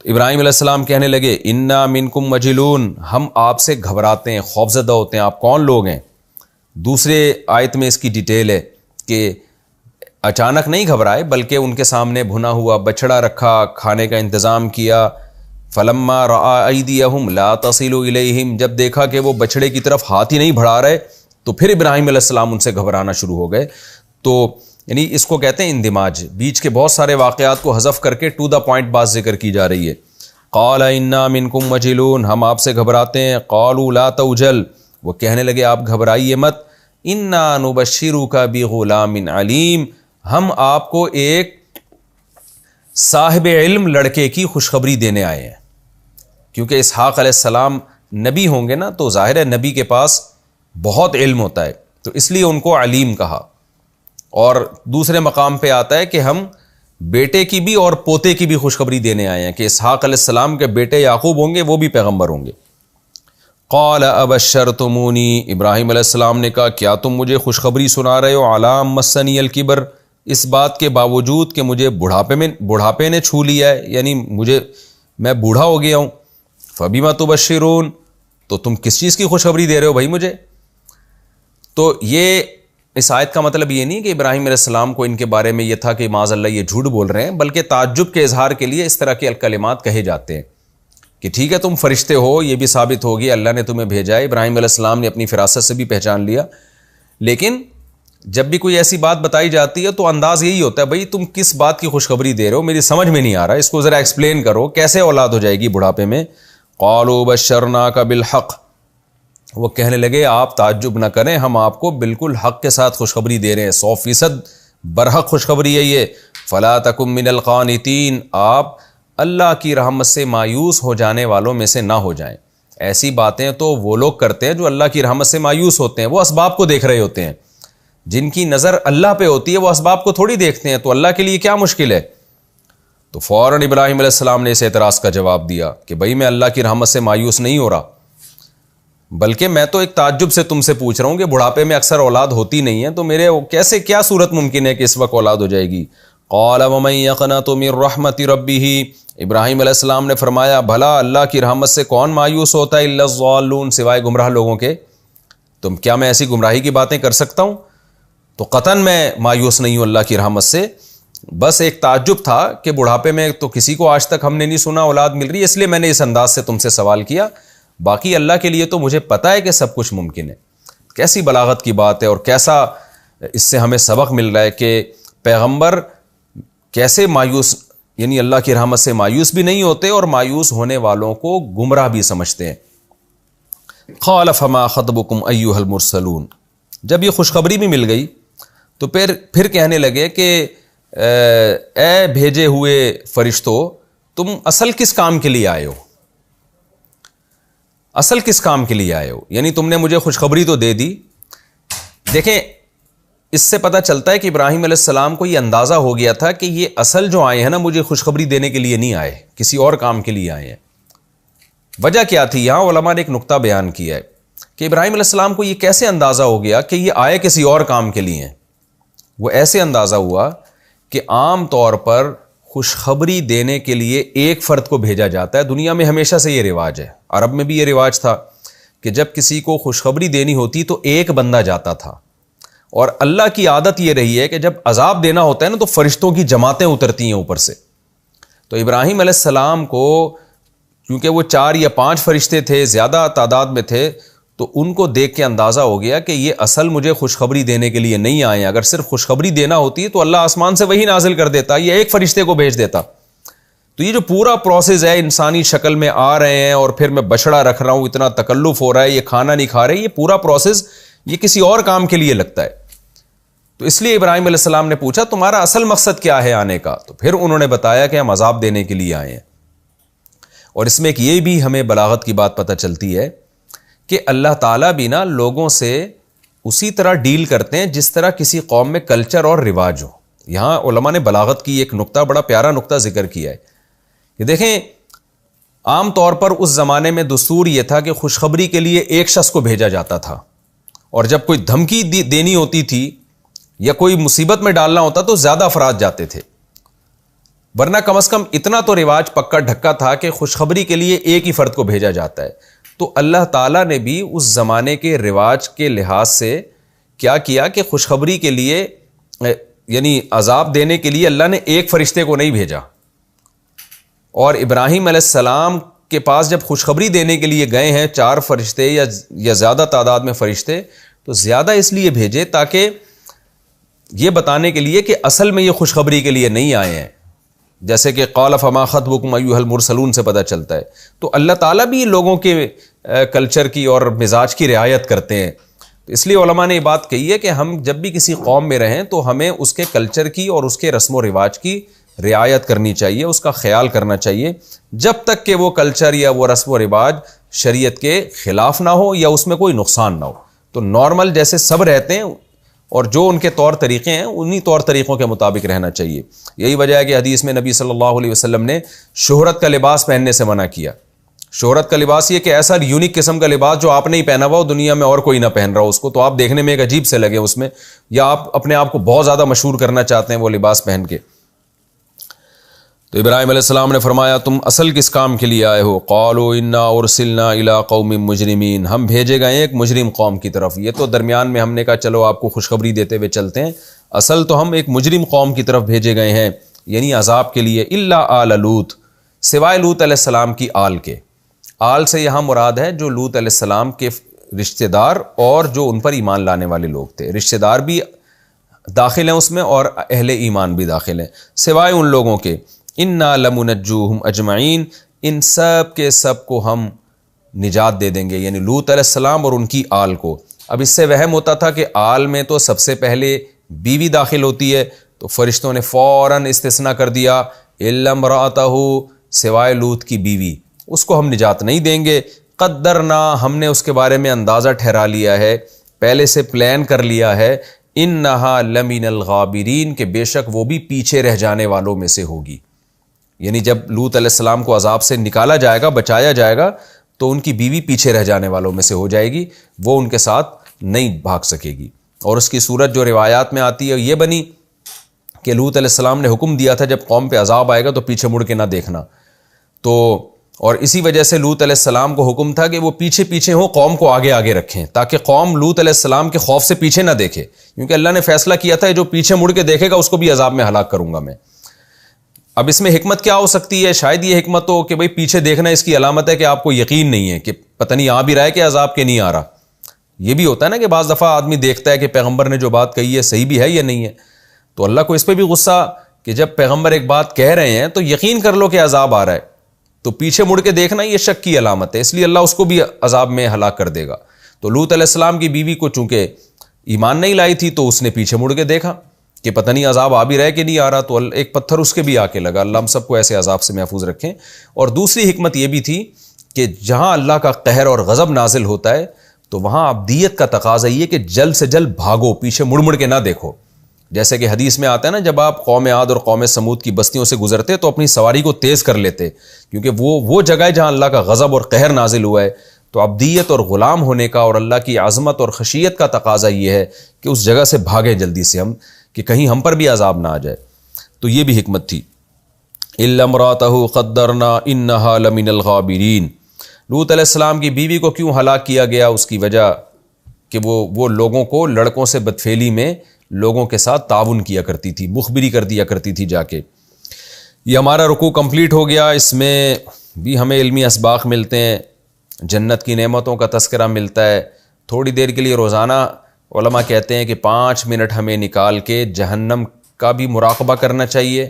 ابراہیم علیہ السلام کہنے لگے انا منکم وجلون، ہم آپ سے گھبراتے ہیں، خوفزدہ ہوتے ہیں، آپ کون لوگ ہیں؟ دوسرے آیت میں اس کی ڈیٹیل ہے کہ اچانک نہیں گھبرائے، بلکہ ان کے سامنے بھنا ہوا بچڑا رکھا، کھانے کا انتظام کیا، فلما رأى ایدیہم لا تصل الیہم، جب دیکھا کہ وہ بچڑے کی طرف ہاتھ ہی نہیں بڑھا رہے تو پھر ابراہیم علیہ السلام ان سے گھبرانا شروع ہو گئے۔ تو یعنی اس کو کہتے ہیں اندماج، بیچ کے بہت سارے واقعات کو حذف کر کے ٹو دا پوائنٹ بات ذکر کی جا رہی ہے۔ قال انا منکم وجلون، ہم آپ سے گھبراتے ہیں، قالوا لا توجل، وہ کہنے لگے آپ گھبرائیے مت، انا نبشرک بغلام علیم، ہم آپ کو ایک صاحب علم لڑکے کی خوشخبری دینے آئے ہیں، کیونکہ اسحاق علیہ السلام نبی ہوں گے نا، تو ظاہر ہے نبی کے پاس بہت علم ہوتا ہے، تو اس لیے ان کو علیم کہا۔ اور دوسرے مقام پہ آتا ہے کہ ہم بیٹے کی بھی اور پوتے کی بھی خوشخبری دینے آئے ہیں، کہ اسحاق علیہ السلام کے بیٹے یعقوب ہوں گے، وہ بھی پیغمبر ہوں گے۔ قال ابشرتمونی، ابراہیم علیہ السلام نے کہا کیا تم مجھے خوشخبری سنا رہے ہو، علام مسنی الکبر، اس بات کے باوجود کہ مجھے بڑھاپے نے چھو لیا ہے، یعنی میں بوڑھا ہو گیا ہوں، فبما تبشرون، تو تم کس چیز کی خوشخبری دے رہے ہو بھائی مجھے؟ تو یہ اس آیت کا مطلب یہ نہیں کہ ابراہیم علیہ السلام کو ان کے بارے میں یہ تھا کہ معاذ اللہ یہ جھوٹ بول رہے ہیں، بلکہ تعجب کے اظہار کے لیے اس طرح کے کلمات کہے جاتے ہیں کہ ٹھیک ہے تم فرشتے ہو، یہ بھی ثابت ہوگی اللہ نے تمہیں بھیجا ہے، ابراہیم علیہ السلام نے اپنی فراست سے بھی پہچان لیا، لیکن جب بھی کوئی ایسی بات بتائی جاتی ہے تو انداز یہی ہوتا ہے بھائی تم کس بات کی خوشخبری دے رہے ہو، میری سمجھ میں نہیں آ رہا، اس کو ذرا ایکسپلین کرو، کیسے اولاد ہو جائے گی بڑھاپے میں؟ قالوا بشرناک بالحق، وہ کہنے لگے آپ تعجب نہ کریں، ہم آپ کو بالکل حق کے ساتھ خوشخبری دے رہے ہیں، 100% برحق خوشخبری ہے یہ، فلا تکن من القانتین، آپ اللہ کی رحمت سے مایوس ہو جانے والوں میں سے نہ ہو جائیں۔ ایسی باتیں تو وہ لوگ کرتے ہیں جو اللہ کی رحمت سے مایوس ہوتے ہیں، وہ اسباب کو دیکھ رہے ہوتے ہیں، جن کی نظر اللہ پہ ہوتی ہے وہ اسباب کو تھوڑی دیکھتے ہیں، تو اللہ کے لیے کیا مشکل ہے؟ تو فوراً ابراہیم علیہ السلام نے اس اعتراض کا جواب دیا کہ بھائی میں اللہ کی رحمت سے مایوس نہیں ہو رہا، بلکہ میں تو ایک تعجب سے تم سے پوچھ رہا ہوں کہ بڑھاپے میں اکثر اولاد ہوتی نہیں ہے، تو میرے کیسے کیا صورت ممکن ہے کہ اس وقت اولاد ہو جائے گی؟ قال ومن یقنط من رحمت ربہ، ابراہیم علیہ السلام نے فرمایا بھلا اللہ کی رحمت سے کون مایوس ہوتا ہے، الا الضالون، سوائے گمراہ لوگوں کے۔ تم کیا میں ایسی گمراہی کی باتیں کر سکتا ہوں؟ تو قطعاً میں مایوس نہیں ہوں اللہ کی رحمت سے، بس ایک تعجب تھا کہ بڑھاپے میں تو کسی کو آج تک ہم نے نہیں سنا اولاد مل رہی ہے، اس لیے میں نے اس انداز سے تم سے سوال کیا، باقی اللہ کے لیے تو مجھے پتہ ہے کہ سب کچھ ممکن ہے۔ کیسی بلاغت کی بات ہے، اور کیسا اس سے ہمیں سبق مل رہا ہے کہ پیغمبر کیسے مایوس، یعنی اللہ کی رحمت سے مایوس بھی نہیں ہوتے اور مایوس ہونے والوں کو گمراہ بھی سمجھتے ہیں۔ قال فما خطبکم ایھا المرسلون، جب یہ خوشخبری بھی مل گئی تو پھر کہنے لگے کہ اے بھیجے ہوئے فرشتوں، تم اصل کس کام کے لیے آئے ہو؟ اصل کس کام کے لیے آئے ہو؟ یعنی تم نے مجھے خوشخبری تو دے دی۔ دیکھیں اس سے پتہ چلتا ہے کہ ابراہیم علیہ السلام کو یہ اندازہ ہو گیا تھا کہ یہ اصل جو آئے ہیں نا مجھے خوشخبری دینے کے لیے نہیں آئے، کسی اور کام کے لیے آئے ہیں۔ وجہ کیا تھی؟ یہاں علماء نے ایک نقطہ بیان کیا ہے کہ ابراہیم علیہ السلام کو یہ کیسے اندازہ ہو گیا کہ یہ آئے کسی اور کام کے لیے ہیں۔ وہ ایسے اندازہ ہوا کہ عام طور پر خوشخبری دینے کے لیے ایک فرد کو بھیجا جاتا ہے، دنیا میں ہمیشہ سے یہ رواج ہے، عرب میں بھی یہ رواج تھا کہ جب کسی کو خوشخبری دینی ہوتی تو ایک بندہ جاتا تھا اور اللہ کی عادت یہ رہی ہے کہ جب عذاب دینا ہوتا ہے نا تو فرشتوں کی جماعتیں اترتی ہیں اوپر سے. تو ابراہیم علیہ السلام کو کیونکہ وہ 4 یا 5 فرشتے تھے، زیادہ تعداد میں تھے، تو ان کو دیکھ کے اندازہ ہو گیا کہ یہ اصل مجھے خوشخبری دینے کے لیے نہیں آئے ہیں. اگر صرف خوشخبری دینا ہوتی تو اللہ آسمان سے وہی نازل کر دیتا، یہ ایک فرشتے کو بھیج دیتا. تو یہ جو پورا پروسیس ہے، انسانی شکل میں آ رہے ہیں اور پھر میں بچڑا رکھ رہا ہوں، اتنا تکلف ہو رہا ہے، یہ کھانا نہیں کھا رہے، یہ پورا پروسیس یہ کسی اور کام کے لیے لگتا ہے. تو اس لیے ابراہیم علیہ السلام نے پوچھا تمہارا اصل مقصد کیا ہے آنے کا؟ تو پھر انہوں نے بتایا کہ ہم عذاب دینے کے لیے آئے ہیں. اور اس میں ایک یہ بھی ہمیں بلاغت کی بات پتہ چلتی ہے کہ اللہ تعالیٰ بھی نا لوگوں سے اسی طرح ڈیل کرتے ہیں جس طرح کسی قوم میں کلچر اور رواج ہو. یہاں علماء نے بلاغت کی ایک نقطہ، بڑا پیارا نقطہ ذکر کیا ہے کہ دیکھیں عام طور پر اس زمانے میں دستور یہ تھا کہ خوشخبری کے لیے ایک شخص کو بھیجا جاتا تھا، اور جب کوئی دھمکی دینی ہوتی تھی یا کوئی مصیبت میں ڈالنا ہوتا تو زیادہ افراد جاتے تھے. ورنہ کم از کم اتنا تو رواج پکا ڈھکا تھا کہ خوشخبری کے لیے ایک ہی فرد کو بھیجا جاتا ہے. تو اللہ تعالیٰ نے بھی اس زمانے کے رواج کے لحاظ سے کیا کیا کہ خوشخبری کے لیے یعنی عذاب دینے کے لیے اللہ نے ایک فرشتے کو نہیں بھیجا. اور ابراہیم علیہ السلام کے پاس جب خوشخبری دینے کے لیے گئے ہیں 4 فرشتے یا زیادہ تعداد میں فرشتے، تو زیادہ اس لیے بھیجے تاکہ یہ بتانے کے لیے کہ اصل میں یہ خوشخبری کے لیے نہیں آئے ہیں. جیسے کہ قال فما خطبکم ایھا المرسلون سے پتہ چلتا ہے. تو اللہ تعالیٰ بھی لوگوں کے کلچر کی اور مزاج کی رعایت کرتے ہیں. تو اس لیے علماء نے یہ بات کہی ہے کہ ہم جب بھی کسی قوم میں رہیں تو ہمیں اس کے کلچر کی اور اس کے رسم و رواج کی رعایت کرنی چاہیے، اس کا خیال کرنا چاہیے، جب تک کہ وہ کلچر یا وہ رسم و رواج شریعت کے خلاف نہ ہو یا اس میں کوئی نقصان نہ ہو. تو نارمل جیسے سب رہتے ہیں اور جو ان کے طور طریقے ہیں انہی طور طریقوں کے مطابق رہنا چاہیے. یہی وجہ ہے کہ حدیث میں نبی صلی اللہ علیہ وسلم نے شہرت کا لباس پہننے سے منع کیا. شہرت کا لباس یہ کہ ایسا یونیک قسم کا لباس جو آپ نے ہی پہنا ہوا ہو، دنیا میں اور کوئی نہ پہن رہا ہو اس کو، تو آپ دیکھنے میں ایک عجیب سے لگے اس میں، یا آپ اپنے آپ کو بہت زیادہ مشہور کرنا چاہتے ہیں وہ لباس پہن کے. تو ابراہیم علیہ السلام نے فرمایا تم اصل کس کام کے لیے آئے ہو؟ قالوا انا ارسلنا الی قوم مجرمین، ہم بھیجے گئے ایک مجرم قوم کی طرف. یہ تو درمیان میں ہم نے کہا چلو آپ کو خوشخبری دیتے ہوئے چلتے ہیں، اصل تو ہم ایک مجرم قوم کی طرف بھیجے گئے ہیں، یعنی عذاب کے لیے. الا آل لوط، سوائے لوط علیہ السلام کی آل کے. آل سے یہاں مراد ہے جو لوط علیہ السلام کے رشتہ دار اور جو ان پر ایمان لانے والے لوگ تھے. رشتہ دار بھی داخل ہیں اس میں اور اہل ایمان بھی داخل ہیں، سوائے ان لوگوں کے. انا لمنجوہم اجمعین، ان سب کے سب کو ہم نجات دے دیں گے، یعنی لوط علیہ السلام اور ان کی آل کو. اب اس سے وہم ہوتا تھا کہ آل میں تو سب سے پہلے بیوی داخل ہوتی ہے، تو فرشتوں نے فوراً استثناء کر دیا الا امرأتہ، سوائے لوط کی بیوی، اس کو ہم نجات نہیں دیں گے. قدرنا، ہم نے اس کے بارے میں اندازہ ٹھہرا لیا ہے، پہلے سے پلان کر لیا ہے. انہا لمن الغابرین، کہ بے شک وہ بھی پیچھے رہ جانے والوں میں سے ہوگی. یعنی جب لوط علیہ السلام کو عذاب سے نکالا جائے گا، بچایا جائے گا، تو ان کی بیوی پیچھے رہ جانے والوں میں سے ہو جائے گی، وہ ان کے ساتھ نہیں بھاگ سکے گی. اور اس کی صورت جو روایات میں آتی ہے یہ بنی کہ لوط علیہ السلام نے حکم دیا تھا جب قوم پہ عذاب آئے گا تو پیچھے مڑ کے نہ دیکھنا. تو اور اسی وجہ سے لوط علیہ السلام کو حکم تھا کہ وہ پیچھے پیچھے ہوں، قوم کو آگے آگے رکھیں، تاکہ قوم لوط علیہ السلام کے خوف سے پیچھے نہ دیکھے، کیونکہ اللہ نے فیصلہ کیا تھا جو پیچھے مڑ کے دیکھے گا اس کو بھی عذاب میں ہلاک کروں گا میں. اب اس میں حکمت کیا ہو سکتی ہے؟ شاید یہ حکمت ہو کہ بھئی پیچھے دیکھنا اس کی علامت ہے کہ آپ کو یقین نہیں ہے کہ پتہ نہیں آ بھی رہا ہے کہ عذاب کے نہیں آ رہا. یہ بھی ہوتا ہے نا کہ بعض دفعہ آدمی دیکھتا ہے کہ پیغمبر نے جو بات کہی ہے صحیح بھی ہے یا نہیں ہے، تو اللہ کو اس پہ بھی غصہ کہ جب پیغمبر ایک بات کہہ رہے ہیں تو یقین کر لو کہ عذاب آ رہا ہے، تو پیچھے مڑ کے دیکھنا یہ شک کی علامت ہے، اس لیے اللہ اس کو بھی عذاب میں ہلاک کر دے گا. تو لوط علیہ السلام کی بیوی کو چونکہ ایمان نہیں لائی تھی تو اس نے پیچھے مڑ کے دیکھا کہ پتہ نہیں عذاب آ بھی رہا ہے کہ نہیں آ رہا، تو ایک پتھر اس کے بھی آ کے لگا. اللہ ہم سب کو ایسے عذاب سے محفوظ رکھیں. اور دوسری حکمت یہ بھی تھی کہ جہاں اللہ کا قہر اور غضب نازل ہوتا ہے تو وہاں ابدیت کا تقاضا یہ کہ جلد سے جلد بھاگو، پیچھے مڑ مڑ کے نہ دیکھو. جیسے کہ حدیث میں آتا ہے نا، جب آپ قوم عاد اور قوم سمود کی بستیوں سے گزرتے تو اپنی سواری کو تیز کر لیتے، کیونکہ وہ جگہ ہے جہاں اللہ کا غضب اور قہر نازل ہوا ہے. تو ابدیت اور غلام ہونے کا اور اللہ کی عظمت اور خشیت کا تقاضا یہ ہے کہ اس جگہ سے بھاگیں جلدی سے ہم، کہ کہیں ہم پر بھی عذاب نہ آ جائے. تو یہ بھی حکمت تھی. الا امرأتہ قدرنا انہا لمن الغابرین. لوط علیہ السلام کی بیوی کو کیوں ہلاک کیا گیا؟ اس کی وجہ کہ وہ لوگوں کو لڑکوں سے بدفعلی میں لوگوں کے ساتھ تعاون کیا کرتی تھی، مخبری کر دیا کرتی تھی جا کے۔ یہ ہمارا رکوع کمپلیٹ ہو گیا، اس میں بھی ہمیں علمی اسباق ملتے ہیں، جنت کی نعمتوں کا تذکرہ ملتا ہے۔ تھوڑی دیر کے لیے روزانہ علماء کہتے ہیں کہ 5 منٹ ہمیں نکال کے جہنم کا بھی مراقبہ کرنا چاہیے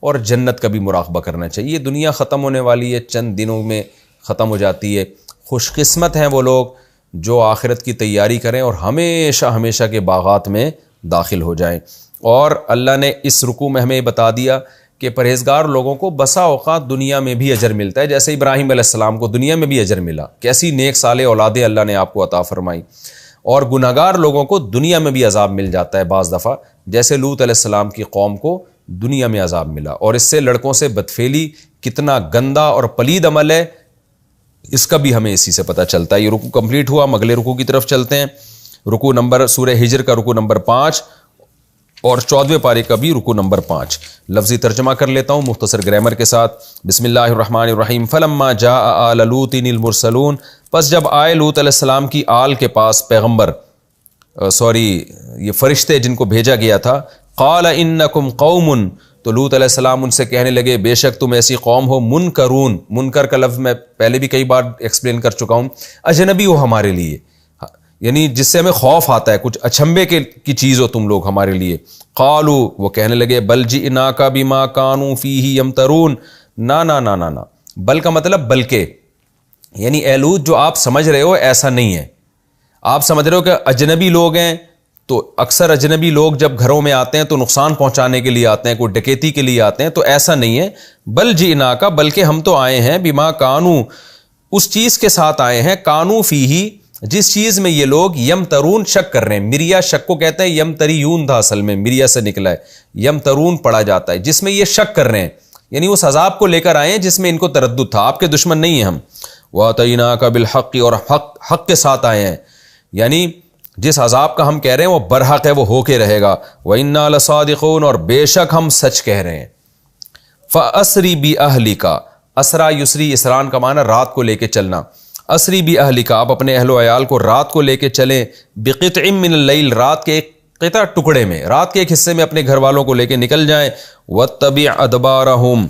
اور جنت کا بھی مراقبہ کرنا چاہیے۔ یہ دنیا ختم ہونے والی ہے، چند دنوں میں ختم ہو جاتی ہے۔ خوش قسمت ہیں وہ لوگ جو آخرت کی تیاری کریں اور ہمیشہ ہمیشہ کے باغات میں داخل ہو جائیں۔ اور اللہ نے اس رکوع میں ہمیں بتا دیا کہ پرہیزگار لوگوں کو بسا اوقات دنیا میں بھی اجر ملتا ہے، جیسے ابراہیم علیہ السلام کو دنیا میں بھی اجر ملا، کیسی نیک صالح اولادیں اللہ نے آپ کو عطا فرمائی۔ اور گناہگار لوگوں کو دنیا میں بھی عذاب مل جاتا ہے بعض دفعہ، جیسے لوط علیہ السلام کی قوم کو دنیا میں عذاب ملا۔ اور اس سے لڑکوں سے بدفعلی کتنا گندا اور پلید عمل ہے، اس کا بھی ہمیں اسی سے پتہ چلتا ہے۔ یہ رکوع کمپلیٹ ہوا، ہم اگلے رکوع کی طرف چلتے ہیں۔ رکوع نمبر سورہ ہجر کا رکوع نمبر 5 اور 14ویں پارے کا بھی رکوع نمبر 5۔ لفظی ترجمہ کر لیتا ہوں مختصر گرامر کے ساتھ۔ بسم اللہ الرحمن الرحیم۔ فلما جاء آل لوط المرسلون، پس جب آئے لوط علیہ السلام کی آل کے پاس پیغمبر، یہ فرشتے جن کو بھیجا گیا تھا، قال انکم قوم، تو لوط علیہ السلام ان سے کہنے لگے بے شک تم ایسی قوم ہو، منکرون، منکر کا لفظ میں پہلے بھی کئی بار ایکسپلین کر چکا ہوں، اجنبی ہو ہمارے لیے، یعنی جس سے ہمیں خوف آتا ہے، کچھ اچھمبے کی چیز ہو تم لوگ ہمارے لیے۔ قالو، وہ کہنے لگے بل جئناک بما کانوا فیہ یمترون، نہ، بل کا مطلب بلکہ، یعنی اے لوط جو آپ سمجھ رہے ہو ایسا نہیں ہے۔ آپ سمجھ رہے ہو کہ اجنبی لوگ ہیں، تو اکثر اجنبی لوگ جب گھروں میں آتے ہیں تو نقصان پہنچانے کے لیے آتے ہیں، کوئی ڈکیتی کے لیے آتے ہیں، تو ایسا نہیں ہے۔ بل جئناک، بلکہ ہم تو آئے ہیں، بما کانوا، اس چیز کے ساتھ آئے ہیں، کانوا فیہ، جس چیز میں یہ لوگ یمترون، شک کر رہے ہیں۔ مریا شک کو کہتے ہیں، یمتریون تھا اصل میں، مریا سے نکلا ہے، یمترون پڑھا جاتا ہے، جس میں یہ شک کر رہے ہیں، یعنی اس عذاب کو لے کر آئے ہیں جس میں ان کو تردد تھا۔ آپ کے دشمن نہیں ہیں ہم۔ وَأَتَيْنَاكَ بِالْحَقِّ، اور حق کے ساتھ آئے ہیں، یعنی جس عذاب کا ہم کہہ رہے ہیں وہ برحق ہے، وہ ہو کے رہے گا۔ وَإِنَّا لَصَادِقُونَ، اور بے شک ہم سچ کہہ رہے ہیں۔ فَأَسْرِ بِأَهْلِكَ، اسرا یسری، اسران کا معنی رات کو لے کے چلنا۔ اسری بِأَهْلِكَ، آپ اپنے اہل و عیال کو رات کو لے کے چلیں، بِقِطْعٍ مِّنَ اللَّيْلِ، رات کے ایک قطع ٹکڑے میں، رات کے ایک حصے میں اپنے گھر والوں کو لے کے نکل جائیں۔ وَاتَّبِعْ أَدْبَارَهُمْ،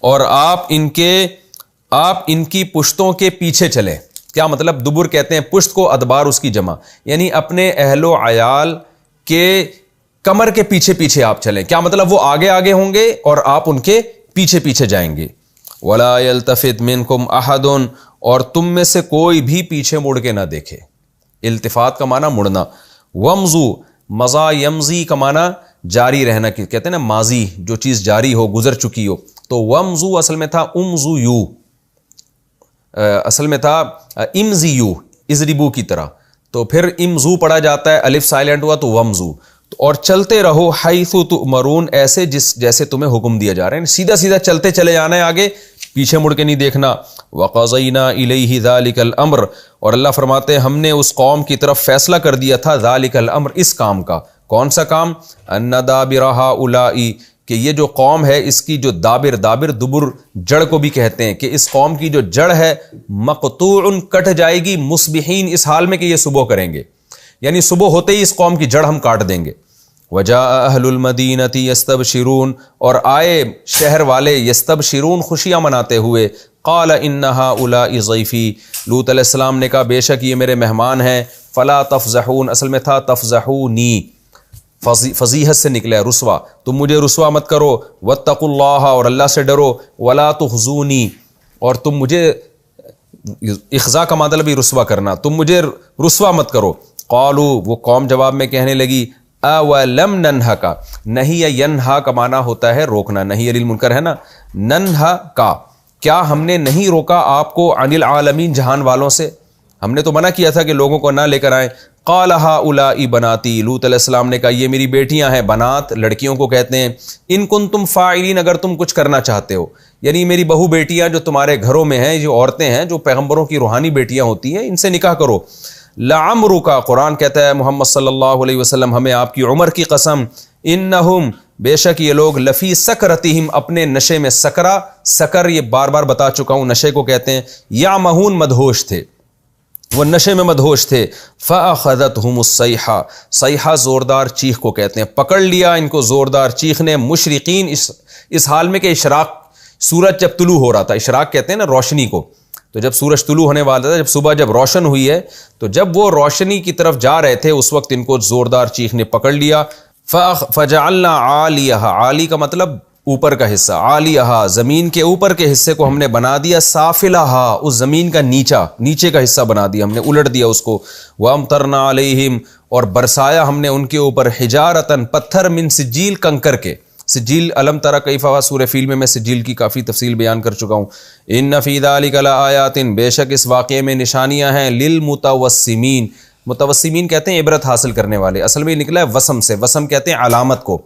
اور آپ ان کی پشتوں کے پیچھے چلیں۔ کیا مطلب؟ دبر کہتے ہیں پشت کو، ادبار اس کی جمع، یعنی اپنے اہل و عیال کے کمر کے پیچھے پیچھے آپ چلیں۔ کیا مطلب؟ وہ آگے آگے ہوں گے اور آپ ان کے پیچھے پیچھے جائیں گے۔ وَلَا يَلْتَفِتْ مِنْكُمْ أَحَدٌ، اور تم میں سے کوئی بھی پیچھے مڑ کے نہ دیکھے۔ التفات کا معنی مڑنا۔ وَمْضُوا، مضا یمضی کا معنی جاری رہنا، کہتے ہیں نا ماضی، جو چیز جاری ہو، گزر چکی ہو۔ تو وَمْضُوا اصل میں تھا امضوا، اصل میں تھا امضیو، اضربو کی طرح، تو پھر امضو پڑھا جاتا ہے، الف سائلنٹ ہوا تو ومضو، اور چلتے رہو حیث تؤمرون، ایسے جیسے تمہیں حکم دیا جا رہا ہے، سیدھا سیدھا چلتے چلے جانا ہے آگے، پیچھے مڑ کے نہیں دیکھنا۔ وقضینا الیہ ذلک الامر، اور اللہ فرماتے ہیں ہم نے اس قوم کی طرف فیصلہ کر دیا تھا، ذلک الامر، اس کام کا۔ کون سا کام؟ ان دابر ہؤلاء، کہ یہ جو قوم ہے اس کی جو دابر دبر جڑ کو بھی کہتے ہیں، کہ اس قوم کی جو جڑ ہے مقطوع، کٹ جائے گی، مصبحین، اس حال میں کہ یہ صبح کریں گے، یعنی صبح ہوتے ہی اس قوم کی جڑ ہم کاٹ دیں گے۔ وجاء اہل المدینۃ یستبشرون، اور آئے شہر والے یستبشرون، خوشیاں مناتے ہوئے۔ قال ان ہؤلاء ضیفی، لوط علیہ السلام نے کہا بے شک یہ میرے مہمان ہیں۔ فلا تفضحون، اصل میں تھا تفضحونی، فضیحت سے نکلا ہے، رسوا، تم مجھے رسوا مت کرو۔ واتقوا اللہ، اور اللہ سے ڈرو۔ ولا تخزونی، اور تم مجھے، اخزا کا مطلب بھی رسوا کرنا، تم مجھے رسوا مت کرو۔ قالو، وہ قوم جواب میں کہنے لگی اولم ننہک، نہیں یا ینہا کا معنی ہوتا ہے روکنا، نہیں علی المنکر ہے نا، ننہا کا، کیا ہم نے نہیں روکا آپ کو، عن العالمین، جہان والوں سے، ہم نے تو منع کیا تھا کہ لوگوں کو نہ لے کر آئیں۔ قال ہؤلاء بناتی، لوط علیہ السلام نے کہا یہ میری بیٹیاں ہیں، بنات لڑکیوں کو کہتے ہیں۔ ان کنتم فاعلین، اگر تم کچھ کرنا چاہتے ہو، یعنی میری بہو بیٹیاں جو تمہارے گھروں میں ہیں، جو عورتیں ہیں، جو پیغمبروں کی روحانی بیٹیاں ہوتی ہیں، ان سے نکاح کرو۔ لعمرک، قرآن کہتا ہے محمد صلی اللہ علیہ وسلم ہمیں آپ کی عمر کی قسم، انہم، بے شک یہ لوگ، لفی سکرتہم، اپنے نشے میں، سکر یہ بار بار بتا چکا ہوں، نشے کو کہتے ہیں، یعمہون، مدہوش تھے۔ وہ نشے میں مدہوش تھے. فَأَخَذَتْهُمُ الصَّيْحَةُ, صیحہ زوردار چیخ کو کہتے ہیں, پکڑ لیا ان کو زوردار چیخ نے, مشرقین, اس حال میں کہ اشراق, سورج جب طلوع ہو رہا تھا, اشراق کہتے ہیں نا روشنی کو, تو جب سورج طلوع ہونے والا تھا, جب صبح جب روشن ہوئی ہے, تو جب وہ روشنی کی طرف جا رہے تھے اس وقت ان کو زوردار چیخ نے پکڑ لیا. فَجَعَلْنَا عَالِيَهَا, عالی کا مطلب اوپر کا حصہ, عالیہا زمین کے اوپر کے حصے کو ہم نے بنا دیا, سافلہا اس زمین کا نیچے کا حصہ بنا دیا, ہم نے الٹ دیا اس کو. وَأَمْطَرْنَا عَلَيْهِمْ, اور برسایا ہم نے ان کے اوپر, حجارتاً پتھر, من سجیل کنکر کے. سجیل علم ترى کیف سورہ فیل میں سجیل کی کافی تفصیل بیان کر چکا ہوں. ان فی ذلک لآیات, بے شک اس واقعے میں نشانیاں ہیں, للمتوسمین, متوسمین کہتے ہیں عبرت حاصل کرنے والے, اصل میں نکلا ہے وسم سے, وسم کہتے ہیں علامت کو,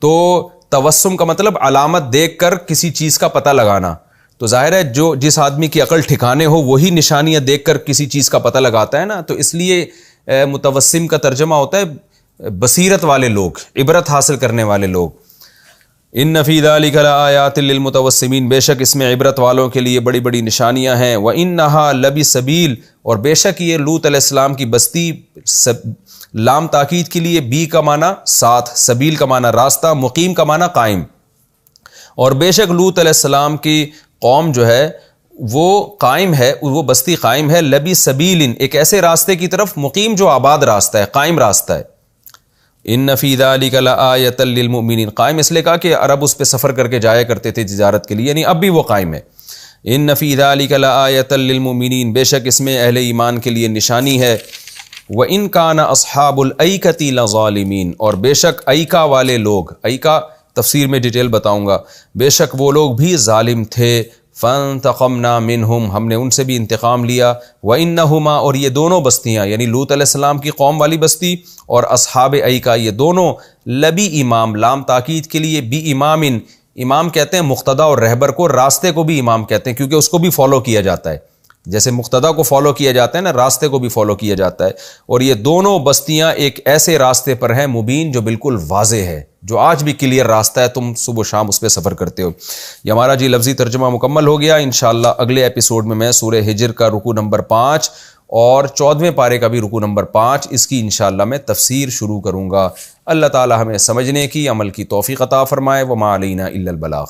تو توسم کا مطلب علامت دیکھ کر کسی چیز کا پتہ لگانا. تو ظاہر ہے جو جس آدمی کی عقل ٹھکانے ہو وہی نشانیاں دیکھ کر کسی چیز کا پتہ لگاتا ہے نا, تو اس لیے متوسم کا ترجمہ ہوتا ہے بصیرت والے لوگ, عبرت حاصل کرنے والے لوگ. ان فی ذلک لآیات للمتوسمین, بے شک اس میں عبرت والوں کے لیے بڑی بڑی نشانیاں ہیں. وانھا لبسبیل, اور بے شک یہ لوط علیہ السلام کی بستی, لام تاکید کے لیے, بی کا معنی ساتھ, سبیل کا معنی راستہ, مقیم کا معنی قائم. اور بے شک لوط علیہ السلام کی قوم جو ہے وہ قائم ہے, وہ بستی قائم ہے, لبی سبیل, ایک ایسے راستے کی طرف, مقیم جو آباد راستہ ہے, قائم راستہ ہے. ان فی ذلک لآیۃ للمؤمنین, قائم اس لیے کہا کہ عرب اس پہ سفر کر کے جایا کرتے تھے تجارت کے لیے, یعنی اب بھی وہ قائم ہے. ان فی ذلک لآیۃ للمؤمنین, بے شک اس میں اہل ایمان کے لیے نشانی ہے. وَإِن كَانَ أَصْحَابُ الْأَيْكَةِ لَظَالِمِينَ, اور بے شک ایکا والے لوگ, ایکا تفسیر میں ڈیٹیل بتاؤں گا, بے شک وہ لوگ بھی ظالم تھے. فَانْتَقَمْنَا مِنْهُمْ, ہم نے ان سے بھی انتقام لیا. وَإِنَّهُمَا, اور یہ دونوں بستیاں, یعنی لوط علیہ السلام کی قوم والی بستی اور اصحاب ایکا, یہ دونوں, لبی امام, لام تاکید کے لیے, بی امام, امام کہتے ہیں مقتدا اور رہبر کو, راستے کو بھی امام کہتے ہیں کیونکہ اس کو بھی فالو کیا جاتا ہے, جیسے مقتدا کو فالو کیا جاتا ہے نا, راستے کو بھی فالو کیا جاتا ہے. اور یہ دونوں بستیاں ایک ایسے راستے پر ہیں, مبین, جو بالکل واضح ہے, جو آج بھی کلیئر راستہ ہے, تم صبح و شام اس پہ سفر کرتے ہو. یہ ہمارا جی لفظی ترجمہ مکمل ہو گیا. انشاءاللہ اگلے ایپیسوڈ میں میں سورہ ہجر کا رکوع نمبر 5 اور 14ویں پارے کا بھی رکوع نمبر 5, اس کی انشاءاللہ میں تفسیر شروع کروں گا. اللہ تعالی ہمیں سمجھنے کی, عمل کی توفیق عطا فرمائے. وما علینا الا البلاغ.